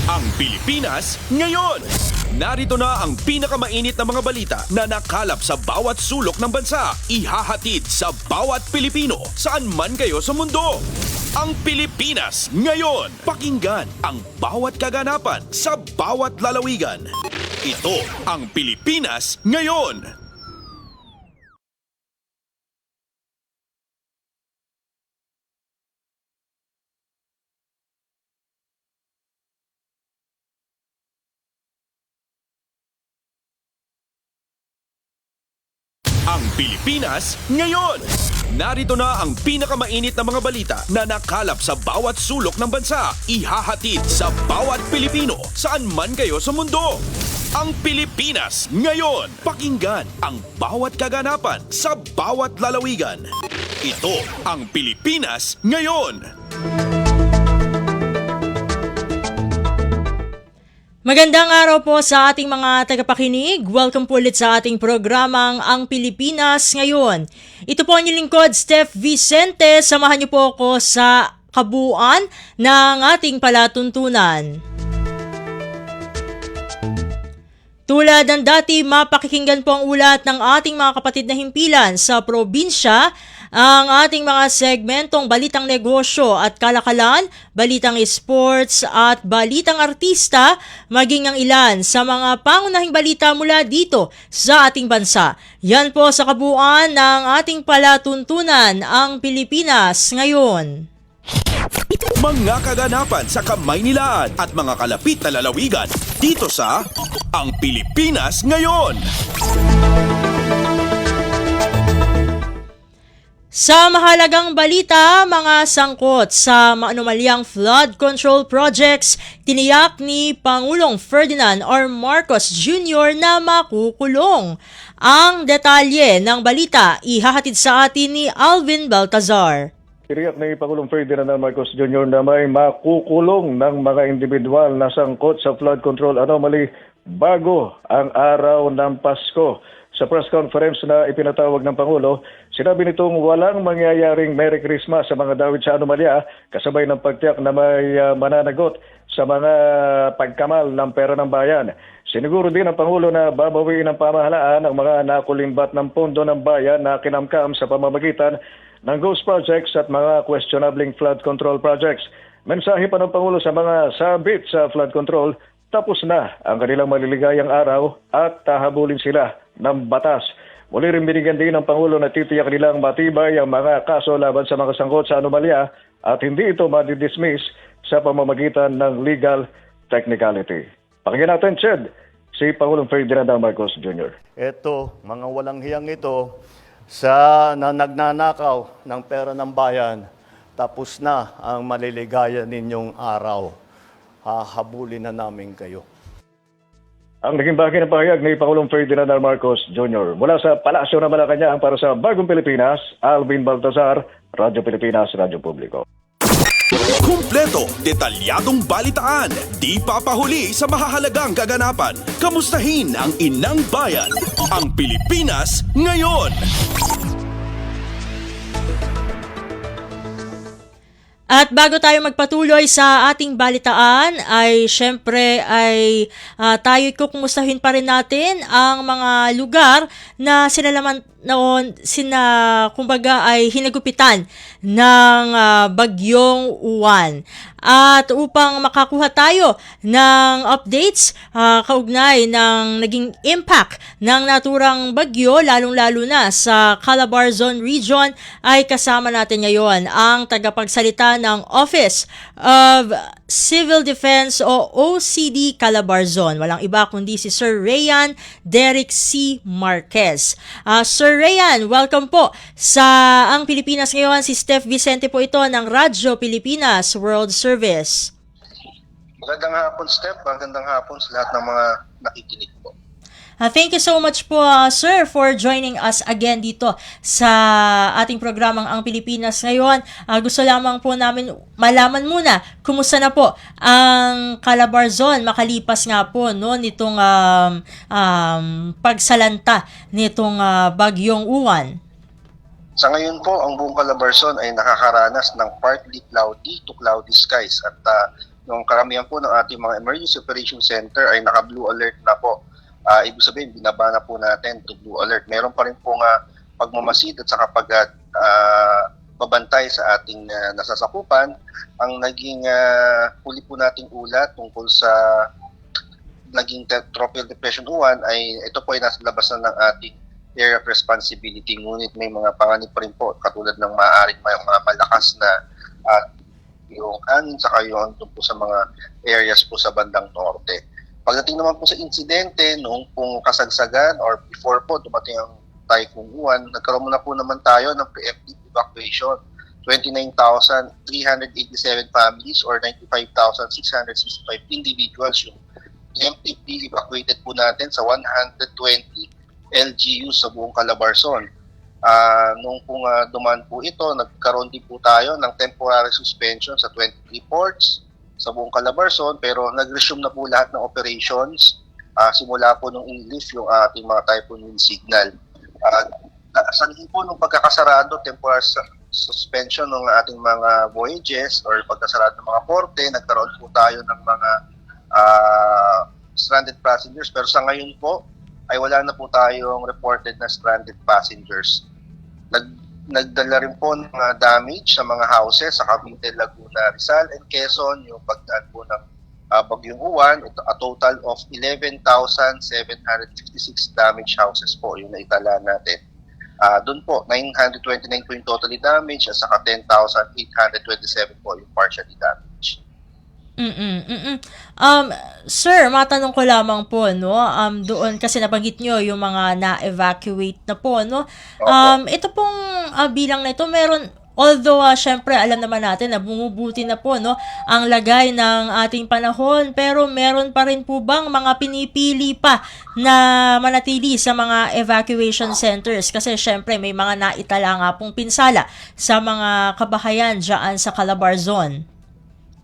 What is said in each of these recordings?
Ang Pilipinas ngayon. Narito na ang pinakamainit na mga balita na nakalap sa bawat sulok ng bansa. Ihahatid sa bawat Pilipino saan man kayo sa mundo. Ang Pilipinas ngayon. Pakinggan ang bawat kaganapan sa bawat lalawigan. Ito ang Pilipinas ngayon. Ang Pilipinas ngayon. Narito na ang pinakamainit na mga balita na nakalap sa bawat sulok ng bansa. Ihahatid sa bawat Pilipino saan man kayo sa mundo. Ang Pilipinas ngayon. Pakinggan ang bawat kaganapan sa bawat lalawigan. Ito ang Pilipinas ngayon. Magandang araw po sa ating mga tagapakinig. Welcome po ulit sa ating programang Ang Pilipinas Ngayon. Ito po ang inyong lingkod, Steph Vicente. Samahan niyo po ako sa kabuuan ng ating palatuntunan. Tulad ng dati, mapakikinggan po ang ulat ng ating mga kapatid na himpilan sa probinsya, ang ating mga segmentong balitang negosyo at kalakalan, balitang sports at balitang artista, maging ang ilan sa mga pangunahing balita mula dito sa ating bansa. Yan po sa kabuuan ng ating palatuntunan, ang Pilipinas ngayon. Mga kaganapan sa Kamaynilaan at mga kalapit na lalawigan dito sa Ang Pilipinas Ngayon. Sa mahalagang balita, mga sangkot sa maanumalyang flood control projects, tiniyak ni Pangulong Ferdinand R. Marcos Jr. na makukulong. Ang detalye ng balita ihahatid sa atin ni Alvin Baltazar. Tiniyak ni Pangulong Ferdinand R. Marcos Jr. na may makukulong ng mga individual na sangkot sa flood control anomaly bago ang araw ng Pasko. Sa press conference na ipinatawag ng Pangulo, sinabi nitong walang mangyayaring Merry Christmas sa mga dawit sa anomalya kasabay ng pagtiyak na may mananagot sa mga pagkamal ng pera ng bayan. Siniguro din ng Pangulo na babawiin ng pamahalaan ang mga nakulimbat ng pondo ng bayan na kinamkam sa pamamagitan ng ghost projects at mga questionabling flood control projects. Mensahe pa ng Pangulo sa mga sabit sa flood control, tapos na ang kanilang maliligayang araw at hahabulin sila ng batas. Muli rin binigyan din ng Pangulo na titiyak nilang matibay ang mga kaso laban sa mga sangkot sa anomalya at hindi ito madidismiss sa pamamagitan ng legal technicality. Pakinggan natin, Ched, si Pangulong Ferdinand R. Marcos Jr. Ito, mga walang hiyang ito, sa nagnanakaw ng pera ng bayan, tapos na ang maliligaya ninyong araw. Hahabulin na namin kayo. Ang naging bahagi ng pahayag ni Pangulong Ferdinand R. Marcos Jr. Mula sa Palasyo ng Malacanang para sa Bagong Pilipinas, Alvin Baltazar, Radyo Pilipinas, Radyo Publiko. Kumpleto, detalyadong balitaan, di papahuli sa mahahalagang kaganapan. Kamustahin ang inang bayan, ang Pilipinas ngayon. At bago tayo magpatuloy sa ating balitaan, ay syempre ay tayo'y kukumustahin pa rin natin ang mga lugar na sinalaman noon, kumbaga ay hinagupitan ng bagyong Uwan. At upang makakuha tayo ng updates kaugnay ng naging impact ng naturang bagyo, lalong-lalo na sa Calabarzon Region, ay kasama natin ngayon ang tagapagsalita ng Office of Civil Defense o OCD Calabarzon. Walang iba kundi si Sir Rayan Derek C. Marquez. Sir Rayan, welcome po sa Ang Pilipinas Ngayon. Si Steph Vicente po ito ng Radyo Pilipinas World Service. Magandang hapon, Steph. Magandang hapon sa lahat ng mga nakikinig po. Thank you so much po, sir, for joining us again dito sa ating programang Ang Pilipinas Ngayon. Gusto lamang po namin malaman muna, kumusta na po ang Calabarzon makalipas nga po nitong pagsalanta nitong bagyong Uwan? Sa ngayon po, ang buong Calabarzon ay nakakaranas ng partly cloudy to cloudy skies at yung karamihan po ng ating mga emergency operation center ay naka-blue alert na po. Ibig sabihin, binaba na po natin to blue alert. Meron pa rin po nga pagmamasid at saka babantay sa ating nasasakupan. Ang naging huli po nating ulat tungkol sa naging tropical depression Uwan ay ito po ay nasa labas na ng ating area of responsibility. Ngunit may mga panganib pa rin po katulad ng maaaring may mga malakas na yung hangin saka yung po sa mga areas po sa bandang norte. Pagdating naman po sa insidente, noong pong kasagsagan or before po dumating ang Typhoon Uwan, nagkaroon na po naman tayo ng preemptive evacuation. 29,387 families or 95,665 individuals yung preemptively evacuated po natin sa 120 LGUs sa buong Calabarzon. Nung pong dumaan po ito, nagkaroon din po tayo ng temporary suspension sa 23 ports sa buong Calabarzon, pero nag-resume na po lahat ng operations simula po nung in-lift yung ating mga typhoon wind signal. Sanhin po nung pagkakasarado, temporary suspension ng ating mga voyages or pagkasarado ng mga porte, nagkaroon po tayo ng mga stranded passengers, pero sa ngayon po ay wala na po tayong reported na stranded passengers. Nagdala rin po ng damage sa mga houses sa Cavite, Laguna, Rizal, and Quezon, yung pagdaan po ng Bagyong Uwan, a total of 11,756 damaged houses po yung naitala natin. Doon po, 929 po yung totally damaged at saka 10,827 po yung partially damaged. Sir, matanong ko lamang po, no? Doon kasi nabanggit nyo yung mga na-evacuate na po, no? Ito pong bilang na ito, meron, although syempre alam naman natin na bumubuti na po, no, ang lagay ng ating panahon, pero meron pa rin po bang mga pinipili pa na manatili sa mga evacuation centers? Kasi syempre may mga naitala nga pong pinsala sa mga kabahayan dyan sa Calabarzon.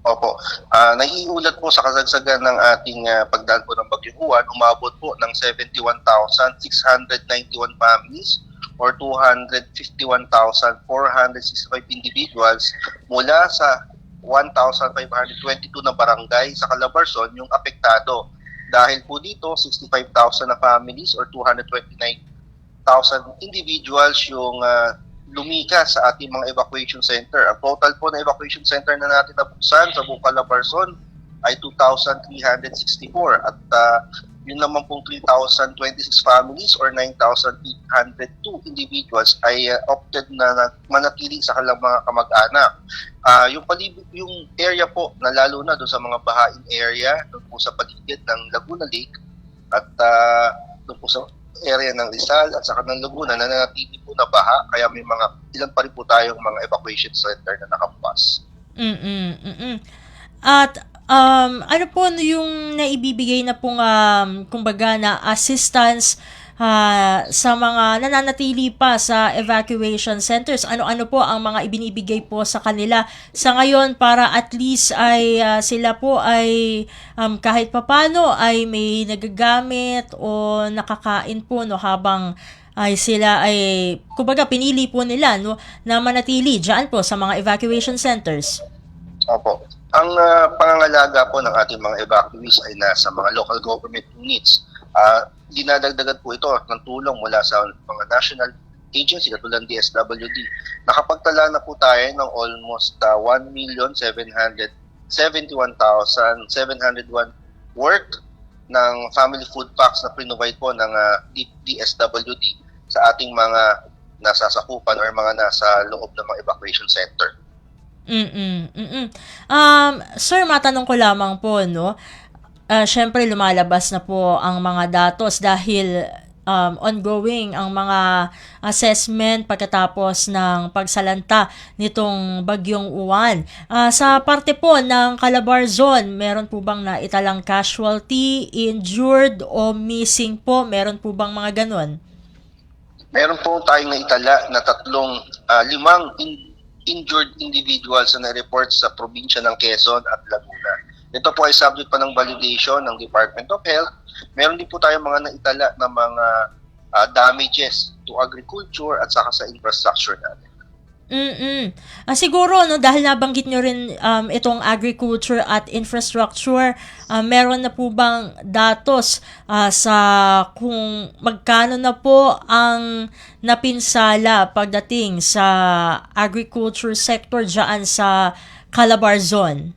Opo. Naiulat po sa kasagsagan ng ating pagdaan po ng Bagyong Uwan, umabot po ng 71,691 families or 251,465 individuals mula sa 1,522 na barangay sa Calabarzon yung apektado. Dahil po dito, 65,000 na families or 229,000 individuals yung lumikas sa ating mga evacuation center. Ang total po na evacuation center na natin nabuksan sa buong Calabarzon ay 2,364 at yun naman pong 3,026 families or 9,802 individuals ay opted na manatili sa kanilang mga kamag-anak. Yung area po na lalo na doon sa mga bahaing area, doon po sa paligid ng Laguna Lake at doon po sa area ng Rizal at saka ng Laguna na nanatili po na baha, kaya may mga ilan pa rin po tayong mga evacuation center na nakabukas. At ano po yung naibibigay na pong kumbaga na assistance sa mga nananatili pa sa evacuation centers? Ano-ano po ang mga ibinibigay po sa kanila sa ngayon para at least ay sila po ay kahit papano ay may nagagamit o nakakain po, no, habang ay sila ay kumbaga pinili po nila, no, na manatili diyan po sa mga evacuation centers. Opo. Ang pangangalaga po ng ating mga evacuees ay nasa mga local government units. Dinadagdagan po ito ng tulong mula sa mga national agency katulad ng DSWD. Nakapagtala na po tayo ng almost 1,771,701 worth ng family food packs na prinovide po ng DSWD sa ating mga nasasakupan or mga nasa loob ng mga evacuation center. Sir, matanong ko lamang po, no? Syempre lumalabas na po ang mga datos dahil ongoing ang mga assessment pagkatapos ng pagsalanta nitong Bagyong Uwan. Sa parte po ng Calabarzon, meron po bang naitalang casualty, injured o missing po? Meron po bang mga ganon? Meron po tayong naitala na limang injured individuals na report sa probinsya ng Quezon at Laguna. Ito po ay subject pa ng validation ng Department of Health. Meron din po tayong mga naitala na mga damages to agriculture at saka sa infrastructure natin. Siguro no, dahil nabanggit nyo rin itong agriculture at infrastructure, meron na po bang datos sa kung magkano na po ang napinsala pagdating sa agriculture sector diyan sa Calabarzon?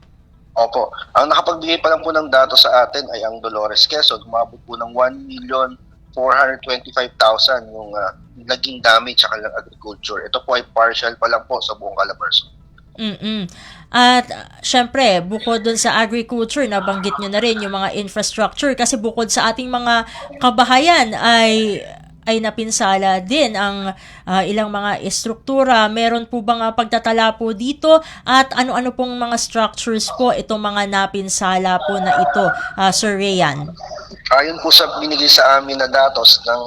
Opo. Ang nakapagbigay pa lang po ng datos sa atin ay ang Dolores Quezon. Umabot po ng 1,425,000 yung naging damage sa kanilang agriculture. Ito po ay partial pa lang po sa buong Calabarzon. At syempre, bukod dun sa agriculture, nabanggit nyo na rin yung mga infrastructure kasi bukod sa ating mga kabahayan ay napinsala din ang ilang mga estruktura. Meron po bang pagtatala po dito at ano-ano pong mga structures po itong mga napinsala po na ito, Sir Rayan? Ayon po sa binigay sa amin na datos ng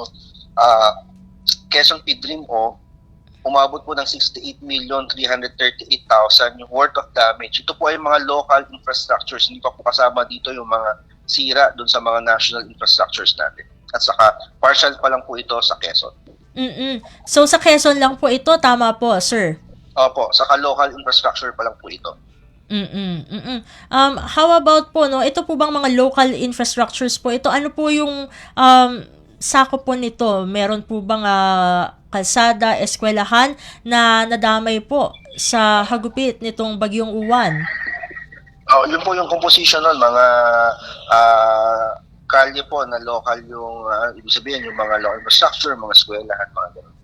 Quezon PDRIMO, umabot po ng 68,338,000 yung worth of damage. Ito po ay mga local infrastructures. Hindi pa po kasama dito yung mga sira dun sa mga national infrastructures natin. At saka partial pa lang po ito sa Quezon. So sa Quezon lang po ito, tama po, sir? Opo, saka local infrastructure pa lang po ito. How about po, no? Ito po bang mga local infrastructures po ito? Ano po yung sakop po nito? Meron po bang kalsada, eskwelahan na nadamay po sa hagupit nitong Bagyong Uwan? Yun po yung composition nun, mga kalye po na local yung, ibig sabihin, yung mga local infrastructure, mga eskwelahan, mga gano'n.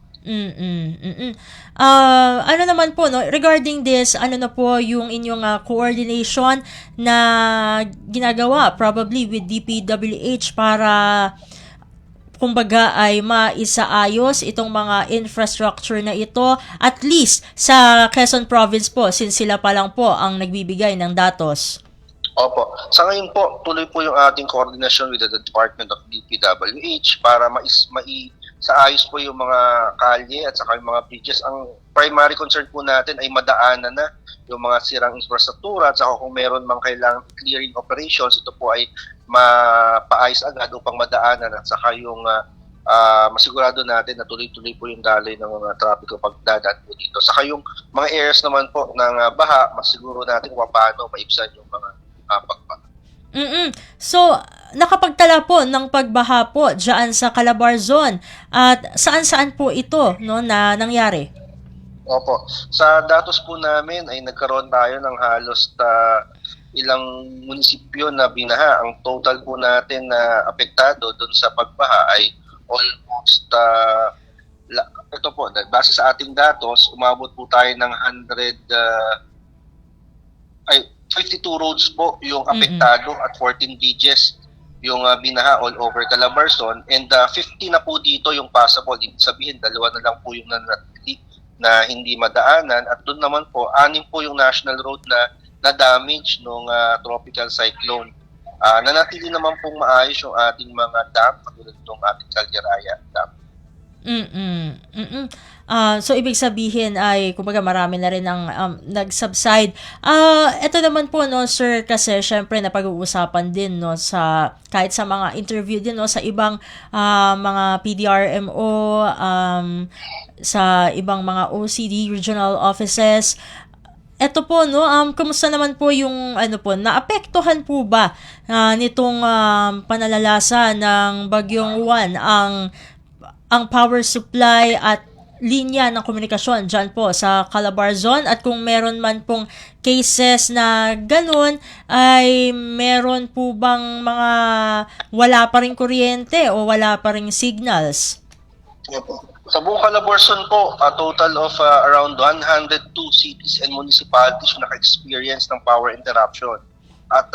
Ano naman po, no, regarding this, ano na po yung inyong coordination na ginagawa probably with DPWH para kumbaga ay maisaayos itong mga infrastructure na ito, at least sa Quezon Province po, since sila pa lang po ang nagbibigay ng datos? Opo. Sa ngayon po, tuloy po yung ating coordination with the Department of DPWH para maisaayos po yung mga kalye at saka yung mga bridges. Ang primary concern po natin ay madaanan na yung mga sirang infrastruktura at saka kung meron mang kailangang clearing operations, ito po ay mapaayos agad upang madaanan at saka yung masigurado natin na tuloy-tuloy po yung daloy ng mga trapiko pagdadaan po dito. Saka yung mga areas naman po ng baha, masiguro natin kung paano maibsan yung mga pagbaha. So, nakapagtala po ng pagbaha po dyan sa Calabarzon at saan-saan po ito, no, na nangyari? Opo. Sa datos po namin ay nagkaroon tayo ng halos ilang munisipyo na binaha. Ang total po natin na apektado doon sa pagbaha ay almost ito po, base sa ating datos, umabot po tayo ng 52 roads po yung apektado at 14 bridges yung binaha all over Calabarzon, and 50 na po dito yung passable. Ibig sabihin, 2 na lang po yung nanatili na hindi madaanan, at doon naman po 6 po yung national road na damage nung tropical cyclone. Nanatili naman pong maayos yung ating mga dam, katulad ng ating Caldieraya Dam. So, ibig sabihin ay, kumbaga, marami na rin ang nag-subside. Ito naman po, no, sir, kasi syempre napag-uusapan din, no, kahit sa mga interview din, no, sa ibang mga PDRMO, sa ibang mga OCD regional offices. Ito po, no, kumusta naman po yung, naapektuhan po ba nitong panalalasa ng Bagyong Uwan ang power supply at linya ng komunikasyon dyan po sa Calabarzon, at kung meron man pong cases na ganun, ay meron po bang mga wala pa ring kuryente o wala pa ring signals? Sa buong Calabarzon po, a total of around 102 cities and municipalities na naka-experience ng power interruption. At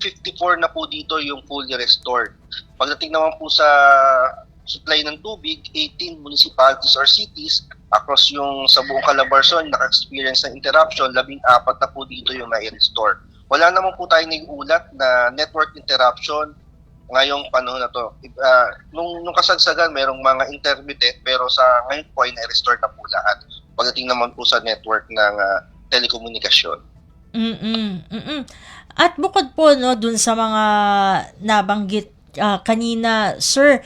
54 na po dito yung fully restored. Pagdating naman po sa supply ng tubig, 18 municipalities or cities across yung sa buong Calabarzon naka-experience ng interruption, 14 na po dito yung na-restore. Wala naman po tayong nag-ulat na network interruption ngayong panahon na to. Nung kasagsagan, merong mga intermittent, pero sa ngayon po ay na-restore na po lahat. Pagdating naman po sa network ng telekomunikasyon. At bukod po, no, dun sa mga nabanggit kanina. Sir,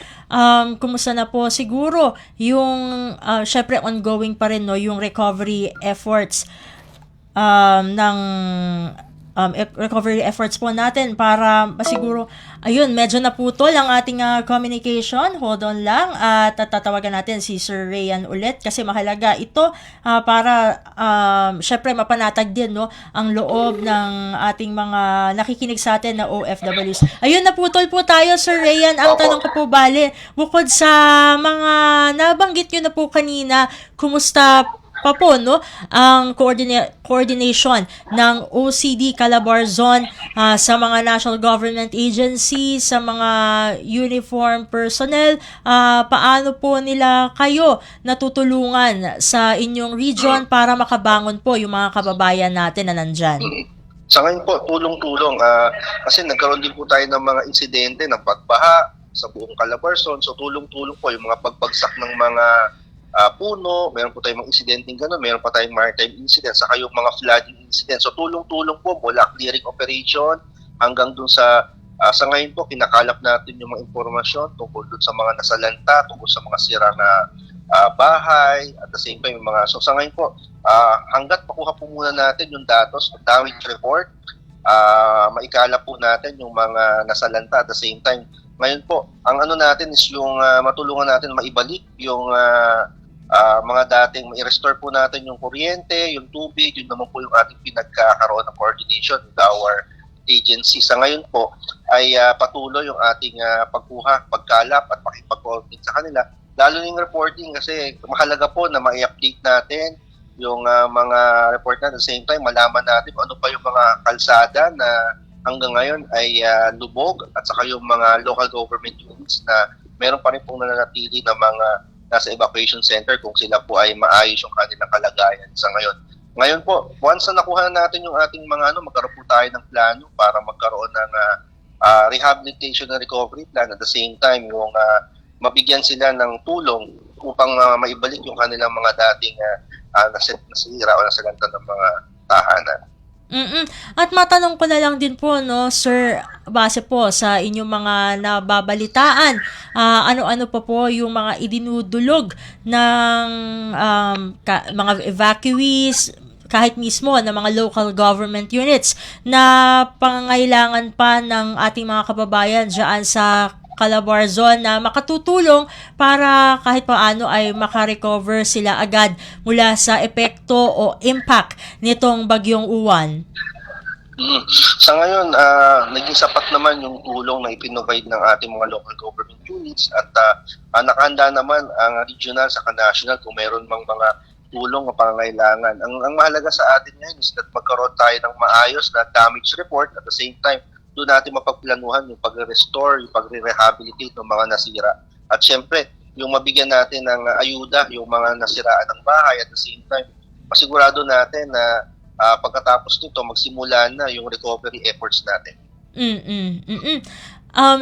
kumusta na po siguro yung syempre ongoing pa rin, no, yung recovery efforts ng recovery efforts po natin para siguro, ayun, medyo naputol ang ating communication. Hold on lang at tatawagan natin si Sir Rayan ulit kasi mahalaga ito para syempre mapanatag din, no, ang loob ng ating mga nakikinig sa atin na OFWs. Ayun, naputol po tayo, Sir Rayan. Ang tanong ko po, bale, bukod sa mga nabanggit nyo na po kanina, kumusta pa po, no, ang coordination ng OCD Calabarzon sa mga national government agencies, sa mga uniform personnel, paano po nila kayo natutulungan sa inyong region para makabangon po yung mga kababayan natin na nandyan? Sa ngayon po, tulong-tulong. Kasi nagkaroon din po tayo ng mga insidente ng pagbaha sa buong Calabarzon. So tulong-tulong po yung mga pagbagsak ng mga puno, meron po tayong mga insidenteng gano'n, meron pa tayong maritime incident, saka yung mga flooding incident. So tulong-tulong po mula clearing operation hanggang dun sa ngayon po, kinakalap natin yung mga informasyon tungkol dun sa mga nasalanta, tungkol sa mga sira na bahay, at the same time yung mga, so sa ngayon po, hanggat makuha po muna natin yung datos, damage report, maikalap po natin yung mga nasalanta at the same time. Ngayon po, ang ano natin is yung matulungan natin maibalik yung mga dating, i-restore po natin yung kuryente, yung tubig, yun naman po yung ating pinagkakaroon ng coordination with our agency. Sa ngayon po ay patuloy yung ating pagkuha, pagkalap at pakipag-coordinate sa kanila. Lalo yung reporting kasi mahalaga po na ma-update natin yung mga report na at the same time malaman natin kung ano pa yung mga kalsada na hanggang ngayon ay lubog at saka yung mga local government units na meron pa rin pong nananatili na mga nasa evacuation center kung sila po ay maayos yung kanilang kalagayan sa ngayon. Ngayon po, once na nakuha natin yung ating mga magkaroon po tayo ng plano para magkaroon ng rehabilitation and recovery plan at the same time yung mabigyan sila ng tulong upang maibalik yung kanilang mga dating nasira o nasalanta ng mga tahanan. At matanong ko na lang din po, no, Sir, base po sa inyong mga nababalitaan, ano-ano pa po yung mga idinudulog ng mga evacuees, kahit mismo ng mga local government units na pangangailangan pa ng ating mga kababayan dyan sa Calabarzon na makatutulong para kahit paano ay makarecover sila agad mula sa epekto o impact nitong bagyong Uwan? Sa ngayon, naging sapat naman yung tulong na ipinrovide ng ating mga local government units at nakahanda naman ang regional sa national kung meron mang mga tulong o pangangailangan. Ang mahalaga sa atin ngayon is that magkaroon tayo ng maayos na damage report at the same time doon natin mapagplanuhan yung pag-restore, yung pag-rehabilitate ng mga nasira. At syempre, yung mabigyan natin ng ayuda, yung mga nasiraan ng bahay at the same time, masigurado natin na pagkatapos nito, magsimula na yung recovery efforts natin.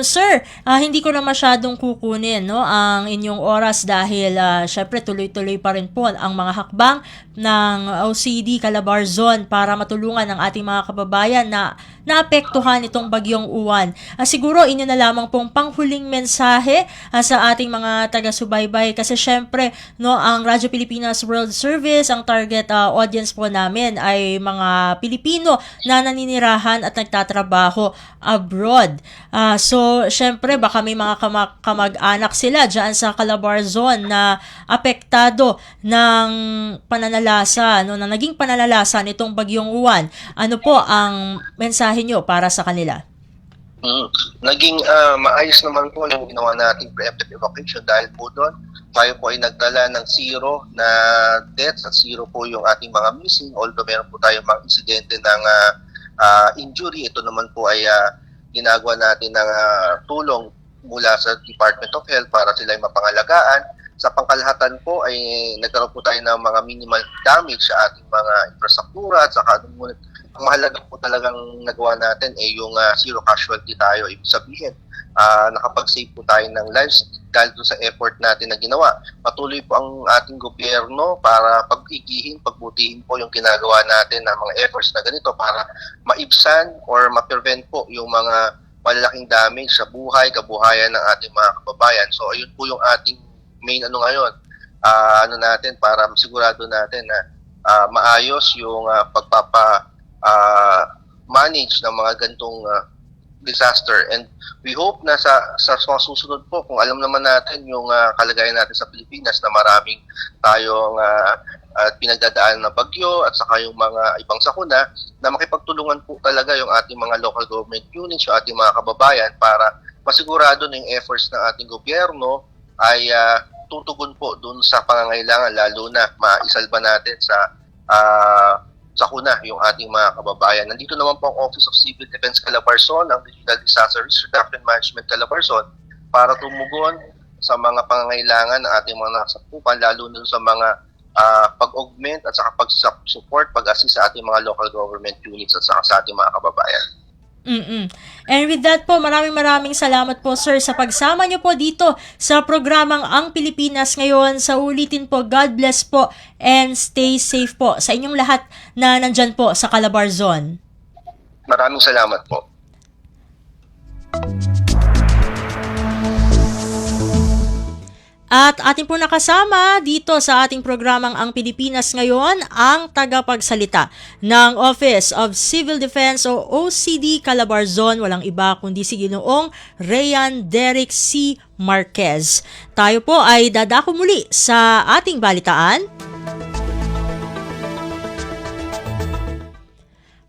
Sir, hindi ko na masyadong kukunin, no, ang inyong oras dahil syempre tuloy-tuloy pa rin po ang mga hakbang ng OCD Calabarzon para matulungan ang ating mga kababayan na naapektuhan itong bagyong Uwan. Siguro inyo na lamang pong panghuling mensahe sa ating mga taga-subaybay kasi syempre, no, ang Radyo Pilipinas World Service, ang target audience po namin ay mga Pilipino na naninirahan at nagtatrabaho abroad. So, syempre, baka may mga kamag-anak sila dyan sa Calabarzon na apektado ng pananalasa, no, na naging pananalasa nitong bagyong Uwan. Ano po ang mensahe nyo para sa kanila? Naging maayos naman po yung ginawa nating preemptive evacuation dahil po doon tayo po ay nagdala ng 0 na deaths at 0 po yung ating mga missing, although meron po tayong mga insidente ng injury. Ito naman po ay ginagawa natin ng tulong mula sa Department of Health para sila ay mapangalagaan. Sa pangkalahatan po ay nagkaroon po tayo ng mga minimal damage sa ating mga infrastruktura at saka ang mahalaga po talagang nagawa natin ay yung 0 casualty tayo. Ibig sabihin, nakapag-save po tayo ng lives dahil sa effort natin na ginawa. Patuloy po ang ating gobyerno para pagbutihin po yung ginagawa natin ng mga efforts na ganito para maibsan or ma-prevent po yung mga malalaking damage sa buhay, kabuhayan ng ating mga kababayan. So ayun po yung ating main ngayon, para sigurado natin na maayos yung manage ng mga gantong disaster. And we hope na sa mga susunod po, kung alam naman natin yung kalagayan natin sa Pilipinas na maraming tayong pinagdadaan na bagyo at saka yung mga ibang sakuna, na makipagtulungan po talaga yung ating mga local government units, yung ating mga kababayan, para masigurado na yung efforts ng ating gobyerno ay tutugon po dun sa pangangailangan, lalo na maisalba natin sa sakuna yung ating mga kababayan. Nandito naman po ang Office of Civil Defense Calabarzon, ang Regional Disaster Risk Reduction Management Calabarzon, para tumugon sa mga pangangailangan ng ating mga nasakupan, lalo na sa mga pag-augment at saka pag-support, pag-assist sa ating mga local government units at saka sa ating mga kababayan. And with that po, maraming salamat po, sir, sa pagsama niyo po dito sa programang Ang Pilipinas Ngayon. Sa ulitin po, God bless po and stay safe po sa inyong lahat na nandyan po sa Calabarzon. Maraming salamat po. At ating po nakasama dito sa ating programang Ang Pilipinas Ngayon, ang tagapagsalita ng Office of Civil Defense o OCD Calabarzon, walang iba kundi si Ginoong Rayan Derek C. Marquez. Tayo po ay dadako muli sa ating balitaan.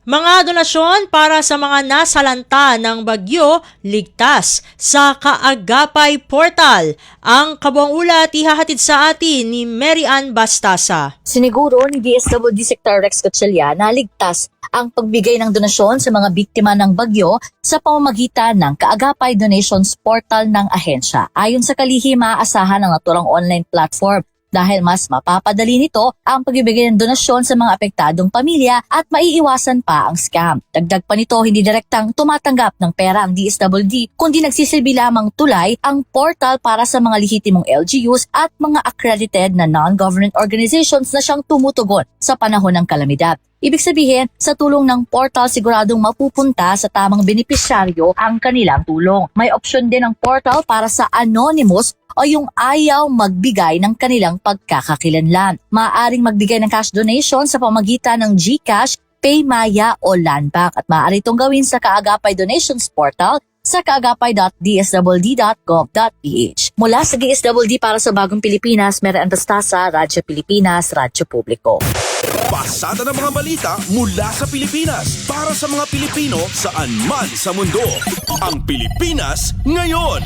Mga donasyon para sa mga nasalanta ng bagyo, ligtas sa Kaagapay Portal. Ang kabuang ulat ihahatid sa atin ni Mary Ann Bastasa. Siniguro ni DSWD Secretary Rex Gatchalian na ligtas ang pagbigay ng donasyon sa mga biktima ng bagyo sa pamamagitan ng Kaagapay Donations Portal ng ahensya. Ayon sa kalihim, maaasahan ang naturang online platform dahil mas mapapadali nito ang pagbibigay ng donasyon sa mga apektadong pamilya at maiiwasan pa ang scam. Dagdag pa nito, hindi direktang tumatanggap ng pera ang DSWD kundi nagsisilbi lamang tulay ang portal para sa mga lehitimong LGUs at mga accredited na non-government organizations na siyang tumutugon sa panahon ng kalamidad. Ibig sabihin, sa tulong ng portal siguradong mapupunta sa tamang benepisyaryo ang kanilang tulong. May opsyon din ang portal para sa anonymous o yung ayaw magbigay ng kanilang pagkakakilanlan. Maaaring magbigay ng cash donation sa pamagitan ng GCash, Paymaya o Landbank at maaari itong gawin sa Kaagapay Donations Portal sa kaagapay.dswd.gov.ph. Mula sa DSWD para sa Bagong Pilipinas, Mary Ann Bastasa, Radyo Pilipinas, Radyo Publiko. Pasada ng mga balita mula sa Pilipinas para sa mga Pilipino saan man sa mundo. Ang Pilipinas Ngayon.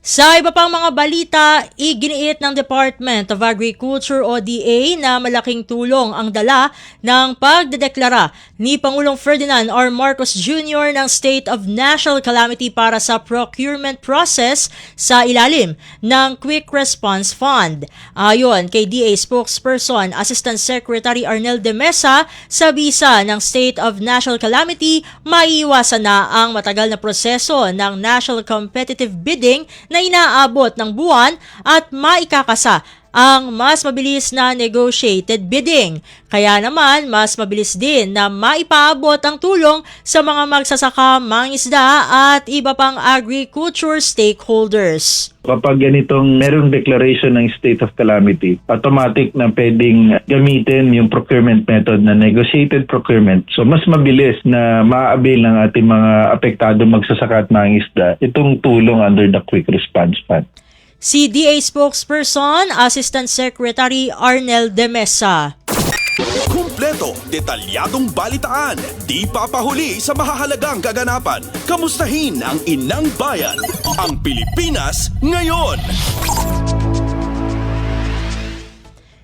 Sa iba pang mga balita, iginiit ng Department of Agriculture o DA na malaking tulong ang dala ng pagdedeklara ni Pangulong Ferdinand R. Marcos Jr. ng State of National Calamity para sa procurement process sa ilalim ng Quick Response Fund. Ayon kay DA spokesperson Assistant Secretary Arnel de Mesa, sa bisa ng State of National Calamity, maiiwasan na ang matagal na proseso ng National Competitive Bidding na inaabot ng buwan at maikakasa ang mas mabilis na negotiated bidding. Kaya naman, mas mabilis din na maipaabot ang tulong sa mga magsasaka, mangingisda at iba pang agriculture stakeholders. Kapag ganitong merong declaration ng state of calamity, automatic na pwedeng gamitin yung procurement method na negotiated procurement. So mas mabilis na maabil ng ating mga apektado magsasaka at mangingisda itong tulong under the Quick Response Fund. Si DA spokesperson, Assistant Secretary Arnel de Mesa. Kumpleto, detalyadong balitaan, di papahuli sa mahahalagang kaganapan. Kamustahin ang inang bayan, ang Pilipinas Ngayon.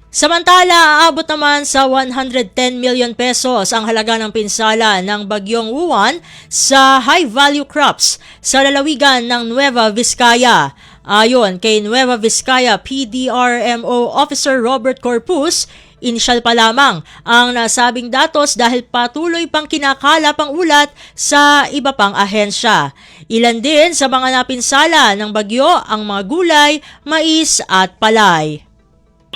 Samantala, aabot naman sa 110 million pesos ang halaga ng pinsala ng Bagyong Uwan sa high-value crops sa lalawigan ng Nueva Vizcaya. Ayon kay Nueva Vizcaya PDRMO Officer Robert Corpus, inisyal pa lamang ang nasabing datos dahil patuloy pang kinakalap ang ulat sa iba pang ahensya. Ilan din sa mga napinsala ng bagyo ang mga gulay, mais at palay.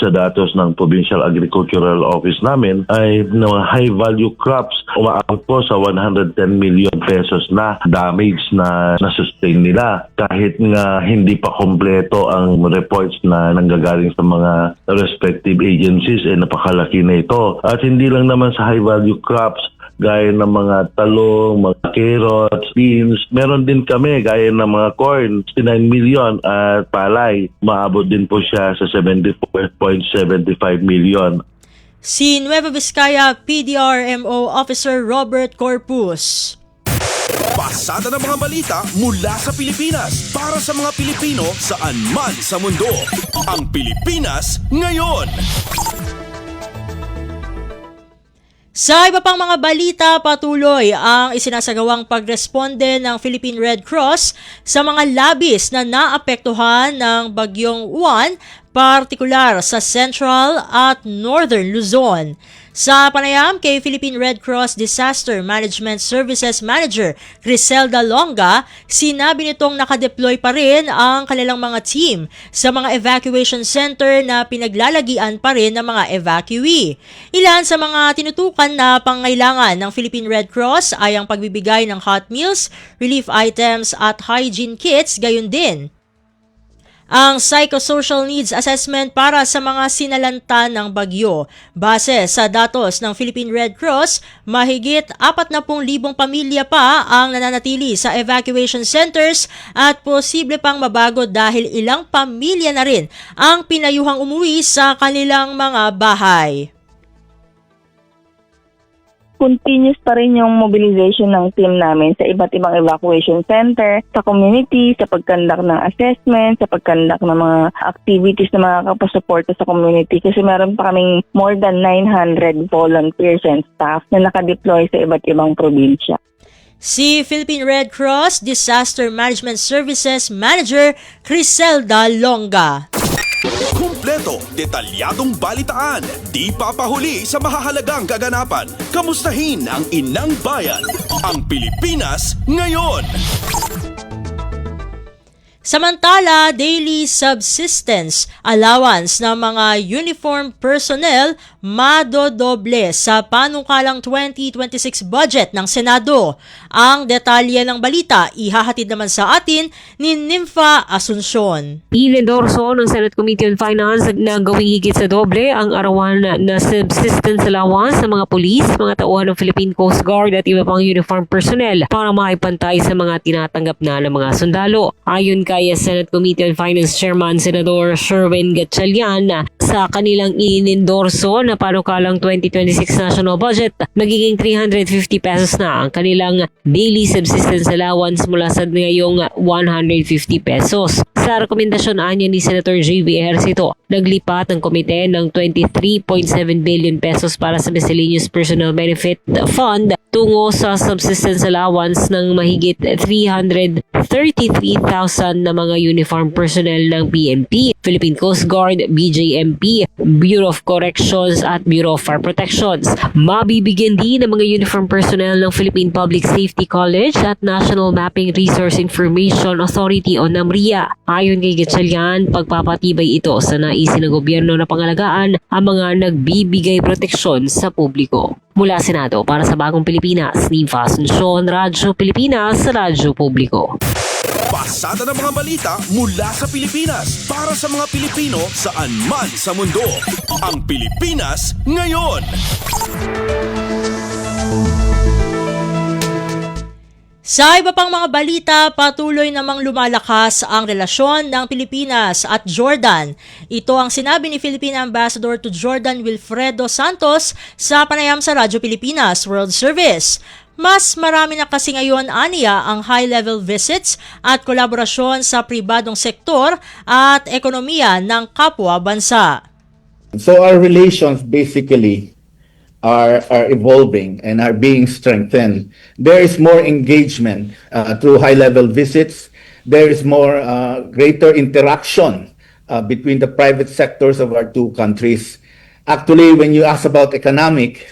sa datos ng Provincial Agricultural Office namin ay mga high-value crops umaabot po sa 110 million pesos na damage na na-sustain nila. Kahit nga hindi pa kompleto ang reports na nanggagaling sa mga respective agencies, napakalaki na ito. At hindi lang naman sa high-value crops, gaya ng mga talong, mga carrots, beans. Meron din kami gaya ng mga corn, 69 million at palay. Maabot din po siya sa 74.75 million. Si Nueva Vizcaya PDRMO Officer Robert Corpus. Pasada ng mga balita mula sa Pilipinas para sa mga Pilipino saan man sa mundo. Ang Pilipinas ngayon. Sa iba pang mga balita, patuloy ang isinasagawang pagresponde ng Philippine Red Cross sa mga labis na naapektuhan ng Bagyong Juan, partikular sa Central at Northern Luzon. Sa panayam kay Philippine Red Cross Disaster Management Services Manager Criselda Longa, sinabi nitong nakadeploy pa rin ang kanilang mga team sa mga evacuation center na pinaglalagian pa rin ng mga evacuee. Ilan sa mga tinutukan na pangailangan ng Philippine Red Cross ay ang pagbibigay ng hot meals, relief items at hygiene kits, gayon din ang psychosocial needs assessment para sa mga sinalanta ng bagyo. Base sa datos ng Philippine Red Cross, mahigit 40,000 pamilya pa ang nananatili sa evacuation centers at posible pang mabago dahil ilang pamilya na rin ang pinayuhang umuwi sa kanilang mga bahay. Continuous pa rin yung mobilization ng team namin sa iba't ibang evacuation center, sa community, sa pagkandak ng assessment, sa pagkandak ng mga activities na mga kapasuporta sa community kasi meron pa kaming more than 900 volunteers and staff na nakadeploy sa iba't ibang probinsya. Si Philippine Red Cross Disaster Management Services Manager Criselda Longa. Kumpleto, detalyadong balitaan, di papahuli sa mahahalagang kaganapan. Kamustahin ang inang bayan, ang Pilipinas ngayon. Samantala, daily subsistence allowance ng mga uniform personnel madodoble sa panukalang 2026 budget ng Senado. Ang detalye ng balita ihahatid naman sa atin ni Nympha Asuncion. Inendorso ng Senate Committee on Finance na gawing higit sa doble ang arawan na subsistence allowance ng mga pulis, mga tauhan ng Philippine Coast Guard at iba pang uniform personnel para maipantay sa mga tinatanggap na ng mga sundalo. Ayon kay Senate Committee on Finance Chairman Senador Sherwin Gatchalian, sa kanilang inendorso na panukalang 2026 national budget, magiging 350 pesos na ang kanilang daily subsistence allowance mula sa ngayong 150 pesos. Sa rekomendasyon anya ni Senator J.B. Ejercito, naglipat ang komite ng 23.7 billion pesos para sa Miscellaneous Personal Benefit Fund tungo sa subsistence allowance ng mahigit 333,000 na mga uniform personnel ng PNP, Philippine Coast Guard, BJMP, Bureau of Corrections at Bureau of Fire Protections. Mabibigyan din ng mga uniform personnel ng Philippine Public Safety College at National Mapping Resource Information Authority o NAMRIA. Ayon kay Gatchalian, pagpapatibay ito sa naisin ng gobyerno na pangalagaan ang mga nagbibigay proteksyon sa publiko. Mula Senado para sa Bagong Pilipinas, Nympha Asuncion, Radyo Pilipinas, Radyo Publiko. Pasada ng mga balita mula sa Pilipinas para sa mga Pilipino saan man sa mundo. Ang Pilipinas ngayon. Sa iba pang mga balita, patuloy namang lumalakas ang relasyon ng Pilipinas at Jordan. Ito ang sinabi ni Philippine Ambassador to Jordan Wilfredo Santos sa panayam sa Radyo Pilipinas World Service. Mas marami na kasi ngayon aniya ang high-level visits at kolaborasyon sa pribadong sektor at ekonomiya ng kapwa bansa. So our relations basically are evolving and are being strengthened. There is more engagement through high-level visits. There is more greater interaction between the private sectors of our two countries. Actually, when you ask about economic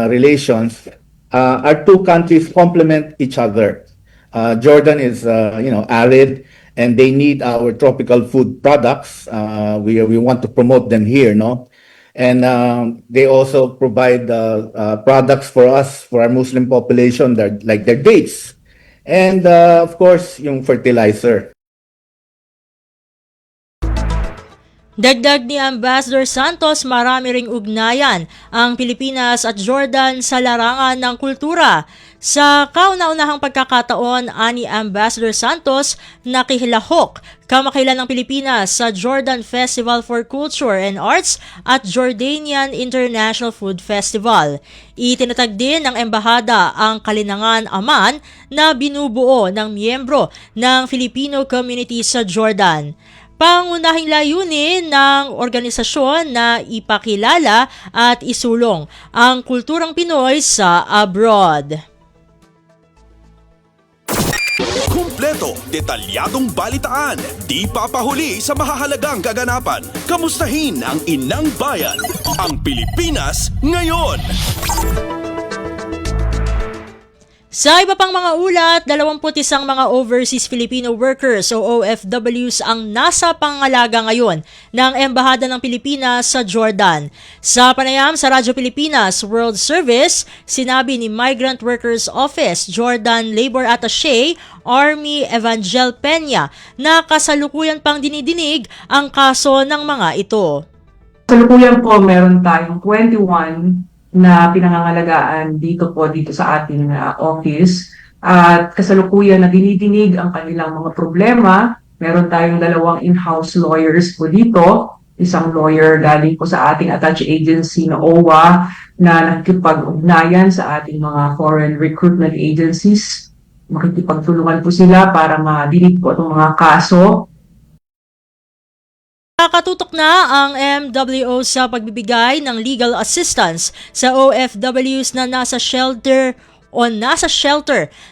relations, our two countries complement each other. Jordan is, arid and they need our tropical food products. We want to promote them here, no? And they also provide products for us, for our Muslim population, like their dates. And of course, yung fertilizer. Dagdag ni Ambassador Santos, marami ring ugnayan ang Pilipinas at Jordan sa larangan ng kultura. Sa kauna-unahang pagkakataon, ani Ambassador Santos, nakihilahok kamakailan ng Pilipinas sa Jordan Festival for Culture and Arts at Jordanian International Food Festival. Itinatag din ng embahada ang Kalinangan Amman na binubuo ng miyembro ng Filipino community sa Jordan. Pangunahing layunin ng organisasyon na ipakilala at isulong ang kulturang Pinoy sa abroad. Kumpleto, detalyadong balitaan, di papahuli sa mahahalagang kaganapan. Kamustahin ang inang bayan, ang Pilipinas ngayon. Sa iba pang mga ulat, 21 mga overseas Filipino workers o OFWs ang nasa pangalaga ngayon ng Embahada ng Pilipinas sa Jordan. Sa panayam sa Radyo Pilipinas World Service, sinabi ni Migrant Workers Office Jordan Labor Attaché Army Evangel Peña na kasalukuyan pang dinidinig ang kaso ng mga ito. Kasalukuyan po meron tayong 21 na pinangangalagaan dito sa ating office at kasalukuyan na dinidinig ang kanilang mga problema. Meron tayong 2 in-house lawyers po dito, isang lawyer galing po sa ating attached agency na OWA na nakikipag-ugnayan sa ating mga foreign recruitment agencies. Makikipagtulungan po sila para madinig po itong mga kaso. Nakatutok na ang MWO sa pagbibigay ng legal assistance sa OFWs na nasa shelter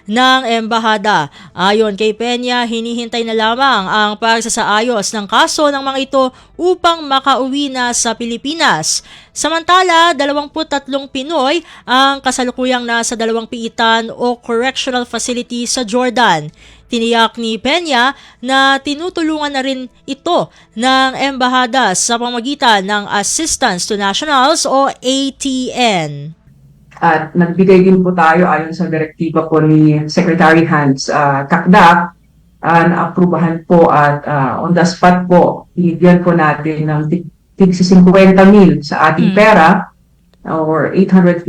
ng embahada. Ayon kay Peña, hinihintay na lamang ang pagsasaayos ng kaso ng mga ito upang makauwi na sa Pilipinas. Samantala, 23 Pinoy ang kasalukuyang nasa 2 piitan o correctional facility sa Jordan. Tiniyak ni Peña na tinutulungan na rin ito ng embahada sa pamamagitan ng Assistance to Nationals o ATN. At nagbigay din po tayo ayon sa direktiba po ni Secretary Hans Kakdak, na-aprubahan po at on the spot po, ibigyan po natin ng tig 50,000 sa ating pera or $850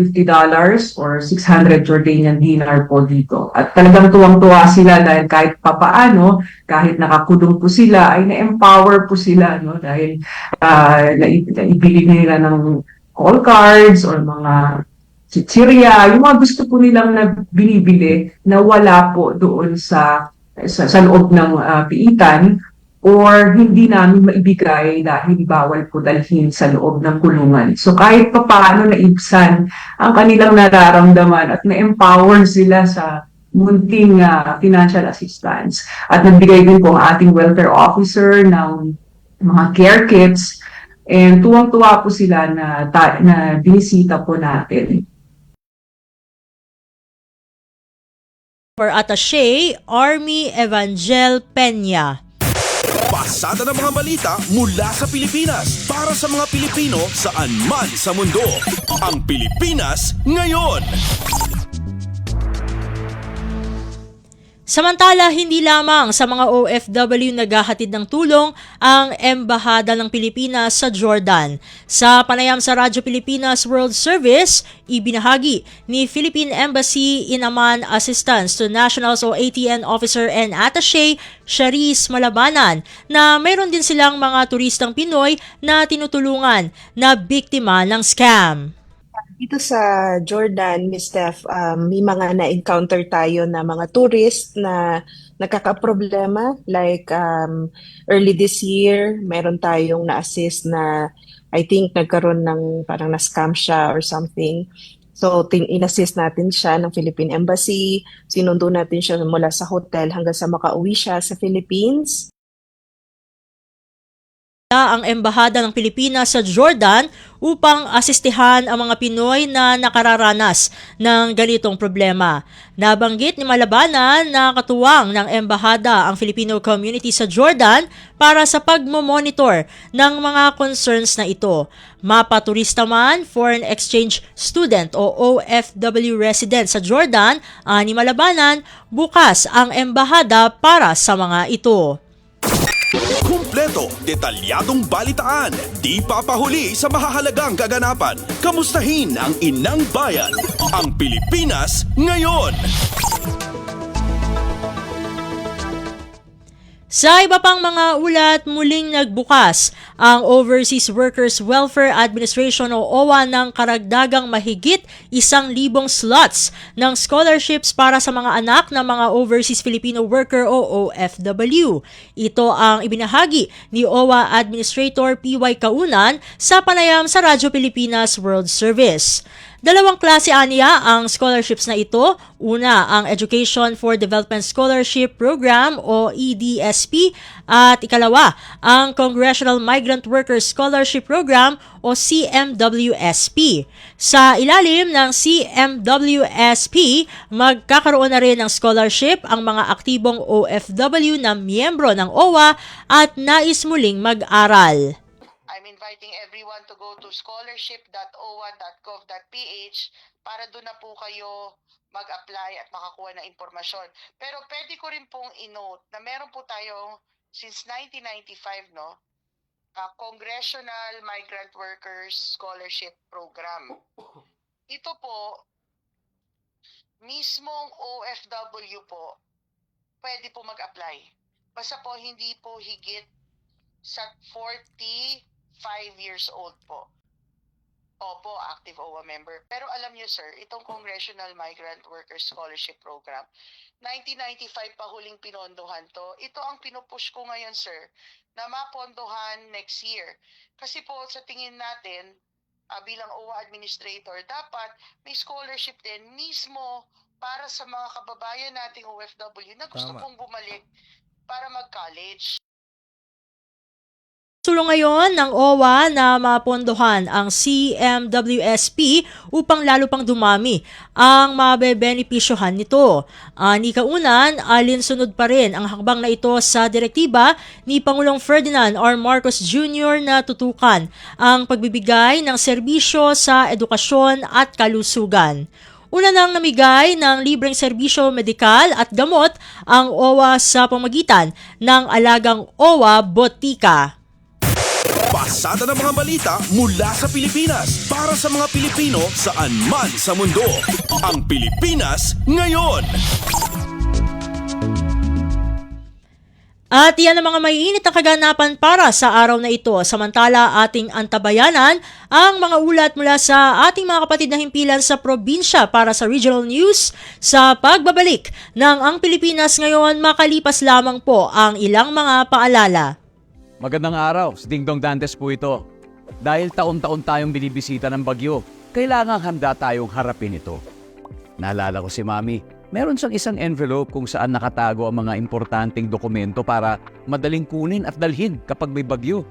or 600 Jordanian dinar po dito. At talagang tuwang-tuwa sila dahil kahit papaano, kahit nakakulong po sila, ay na-empower po sila, no? Dahil naibili nila ng call cards or mga chichirya, yung mga gusto po nilang na binibili na wala po doon sa loob ng piitan or hindi namin maibigay dahil bawal po dalhin sa loob ng kulungan. So kahit pa paano naibsan ang kanilang nararamdaman at na-empower sila sa munting financial assistance. At nagbigay din po ang ating welfare officer ng mga care kits and tuwang-tuwa po sila na binisita po natin. For Attaché Army Evangel Peña. Pasada ng mga balita mula sa Pilipinas para sa mga Pilipino saan man sa mundo. Ang Pilipinas ngayon. Samantala, hindi lamang sa mga OFW naghahatid ng tulong ang Embahada ng Pilipinas sa Jordan. Sa panayam sa Radyo Pilipinas World Service, ibinahagi ni Philippine Embassy in Amman Assistance to Nationals o ATN Officer and Attaché Charis Malabanan na mayroon din silang mga turistang Pinoy na tinutulungan na biktima ng scam. Dito sa Jordan, Ms. Steph, may mga na-encounter tayo na mga tourist na nagkakaproblema. Like early this year, meron tayong na-assist na I think nagkaroon ng parang na-scam siya or something. So, in-assist natin siya ng Philippine Embassy. Sinundo natin siya mula sa hotel hanggang sa makauwi siya sa Philippines. ang Embahada ng Pilipinas sa Jordan upang asistihan ang mga Pinoy na nakararanas ng ganitong problema. Nabanggit ni Malabanan na katuwang ng Embahada ang Filipino community sa Jordan para sa pagmomonitor ng mga concerns na ito. Mapaturista man, foreign exchange student o OFW resident sa Jordan, ani Malabanan, bukas ang Embahada para sa mga ito. Kumpleto, detalyadong balitaan, di papahuli sa mahahalagang kaganapan. Kamustahin ang inang bayan, ang Pilipinas ngayon. Sa iba pang mga ulat, muling nagbukas ang Overseas Workers Welfare Administration o OWA ng karagdagang mahigit 1,000 slots ng scholarships para sa mga anak ng mga Overseas Filipino Worker o OFW. Ito ang ibinahagi ni OWA Administrator PY Kaunan sa panayam sa Radyo Pilipinas World Service. Dalawang klase aniya ang scholarships na ito. Una, ang Education for Development Scholarship Program o EDSP at ikalawa, ang Congressional Migrant Workers Scholarship Program o CMWSP. Sa ilalim ng CMWSP, magkakaroon na rin ng scholarship ang mga aktibong OFW na miyembro ng OWA at nais muling mag-aral. I'm inviting everyone to go to scholarship.owa.gov.ph para doon na po kayo mag-apply at makakuha ng impormasyon. Pero pwede ko rin pong i-note na meron po tayong since 1995, no? Congressional Migrant Workers Scholarship Program. Ito po, mismong OFW po, pwede po mag-apply. Basta po hindi po higit sa 45 years old po. Opo, active OWA member. Pero alam niyo sir, itong Congressional Migrant Workers Scholarship Program, 1995 pa huling pinondohan to. Ito ang pinupush ko ngayon sir, na mapondohan next year. Kasi po sa tingin natin, bilang OWA administrator, dapat may scholarship din mismo para sa mga kababayan nating OFW na gusto pong bumalik para mag-college. Sulong ngayon ng OWA na mapondohan ang CMWSP upang lalo pang dumami ang mabebenepisyohan nito. Ni Kaunan, alinsunod pa rin ang hakbang na ito sa direktiba ni Pangulong Ferdinand R. Marcos Jr. na tutukan ang pagbibigay ng serbisyo sa edukasyon at kalusugan. Una nang namigay ng libreng serbisyo medikal at gamot ang OWA sa pamagitan ng alagang OWA Botika. Pasada ng mga balita mula sa Pilipinas para sa mga Pilipino saan man sa mundo. Ang Pilipinas ngayon. At yan ang mga maiinit na kaganapan para sa araw na ito. Samantala, ating antabayanan ang mga ulat mula sa ating mga kapatid na himpilan sa probinsya para sa regional news sa pagbabalik ng Ang Pilipinas ngayon makalipas lamang po ang ilang mga paalala. Magandang araw, si Dingdong Dantes po ito. Dahil taon-taon tayong binibisita ng bagyo, kailangang handa tayong harapin ito. Naalala ko si Mami, meron siyang isang envelope kung saan nakatago ang mga importanteng dokumento para madaling kunin at dalhin kapag may bagyo.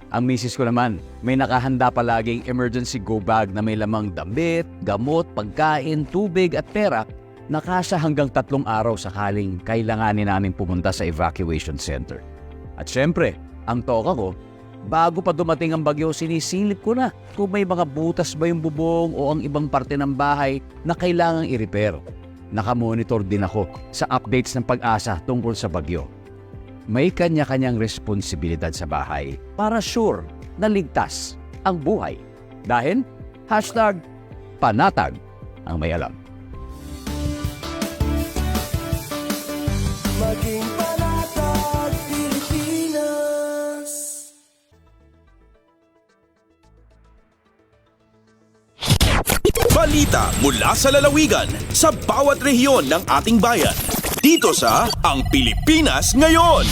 Ang misis ko naman, may nakahanda palaging emergency go bag na may lamang damit, gamot, pagkain, tubig at pera na kasya hanggang 3 araw sakaling kailanganin namin pumunta sa evacuation center. At syempre, ang toka ko, bago pa dumating ang bagyo, sinisilip ko na kung may mga butas ba yung bubong o ang ibang parte ng bahay na kailangang i-repair. Nakamonitor din ako sa updates ng Pag-asa tungkol sa bagyo. May kanya-kanyang responsibilidad sa bahay para sure na ligtas ang buhay. Dahil, #panatag ang may alam. Maging panatag Pilipinas. Balita mula sa lalawigan sa bawat rehiyon ng ating bayan. Dito sa Ang Pilipinas Ngayon.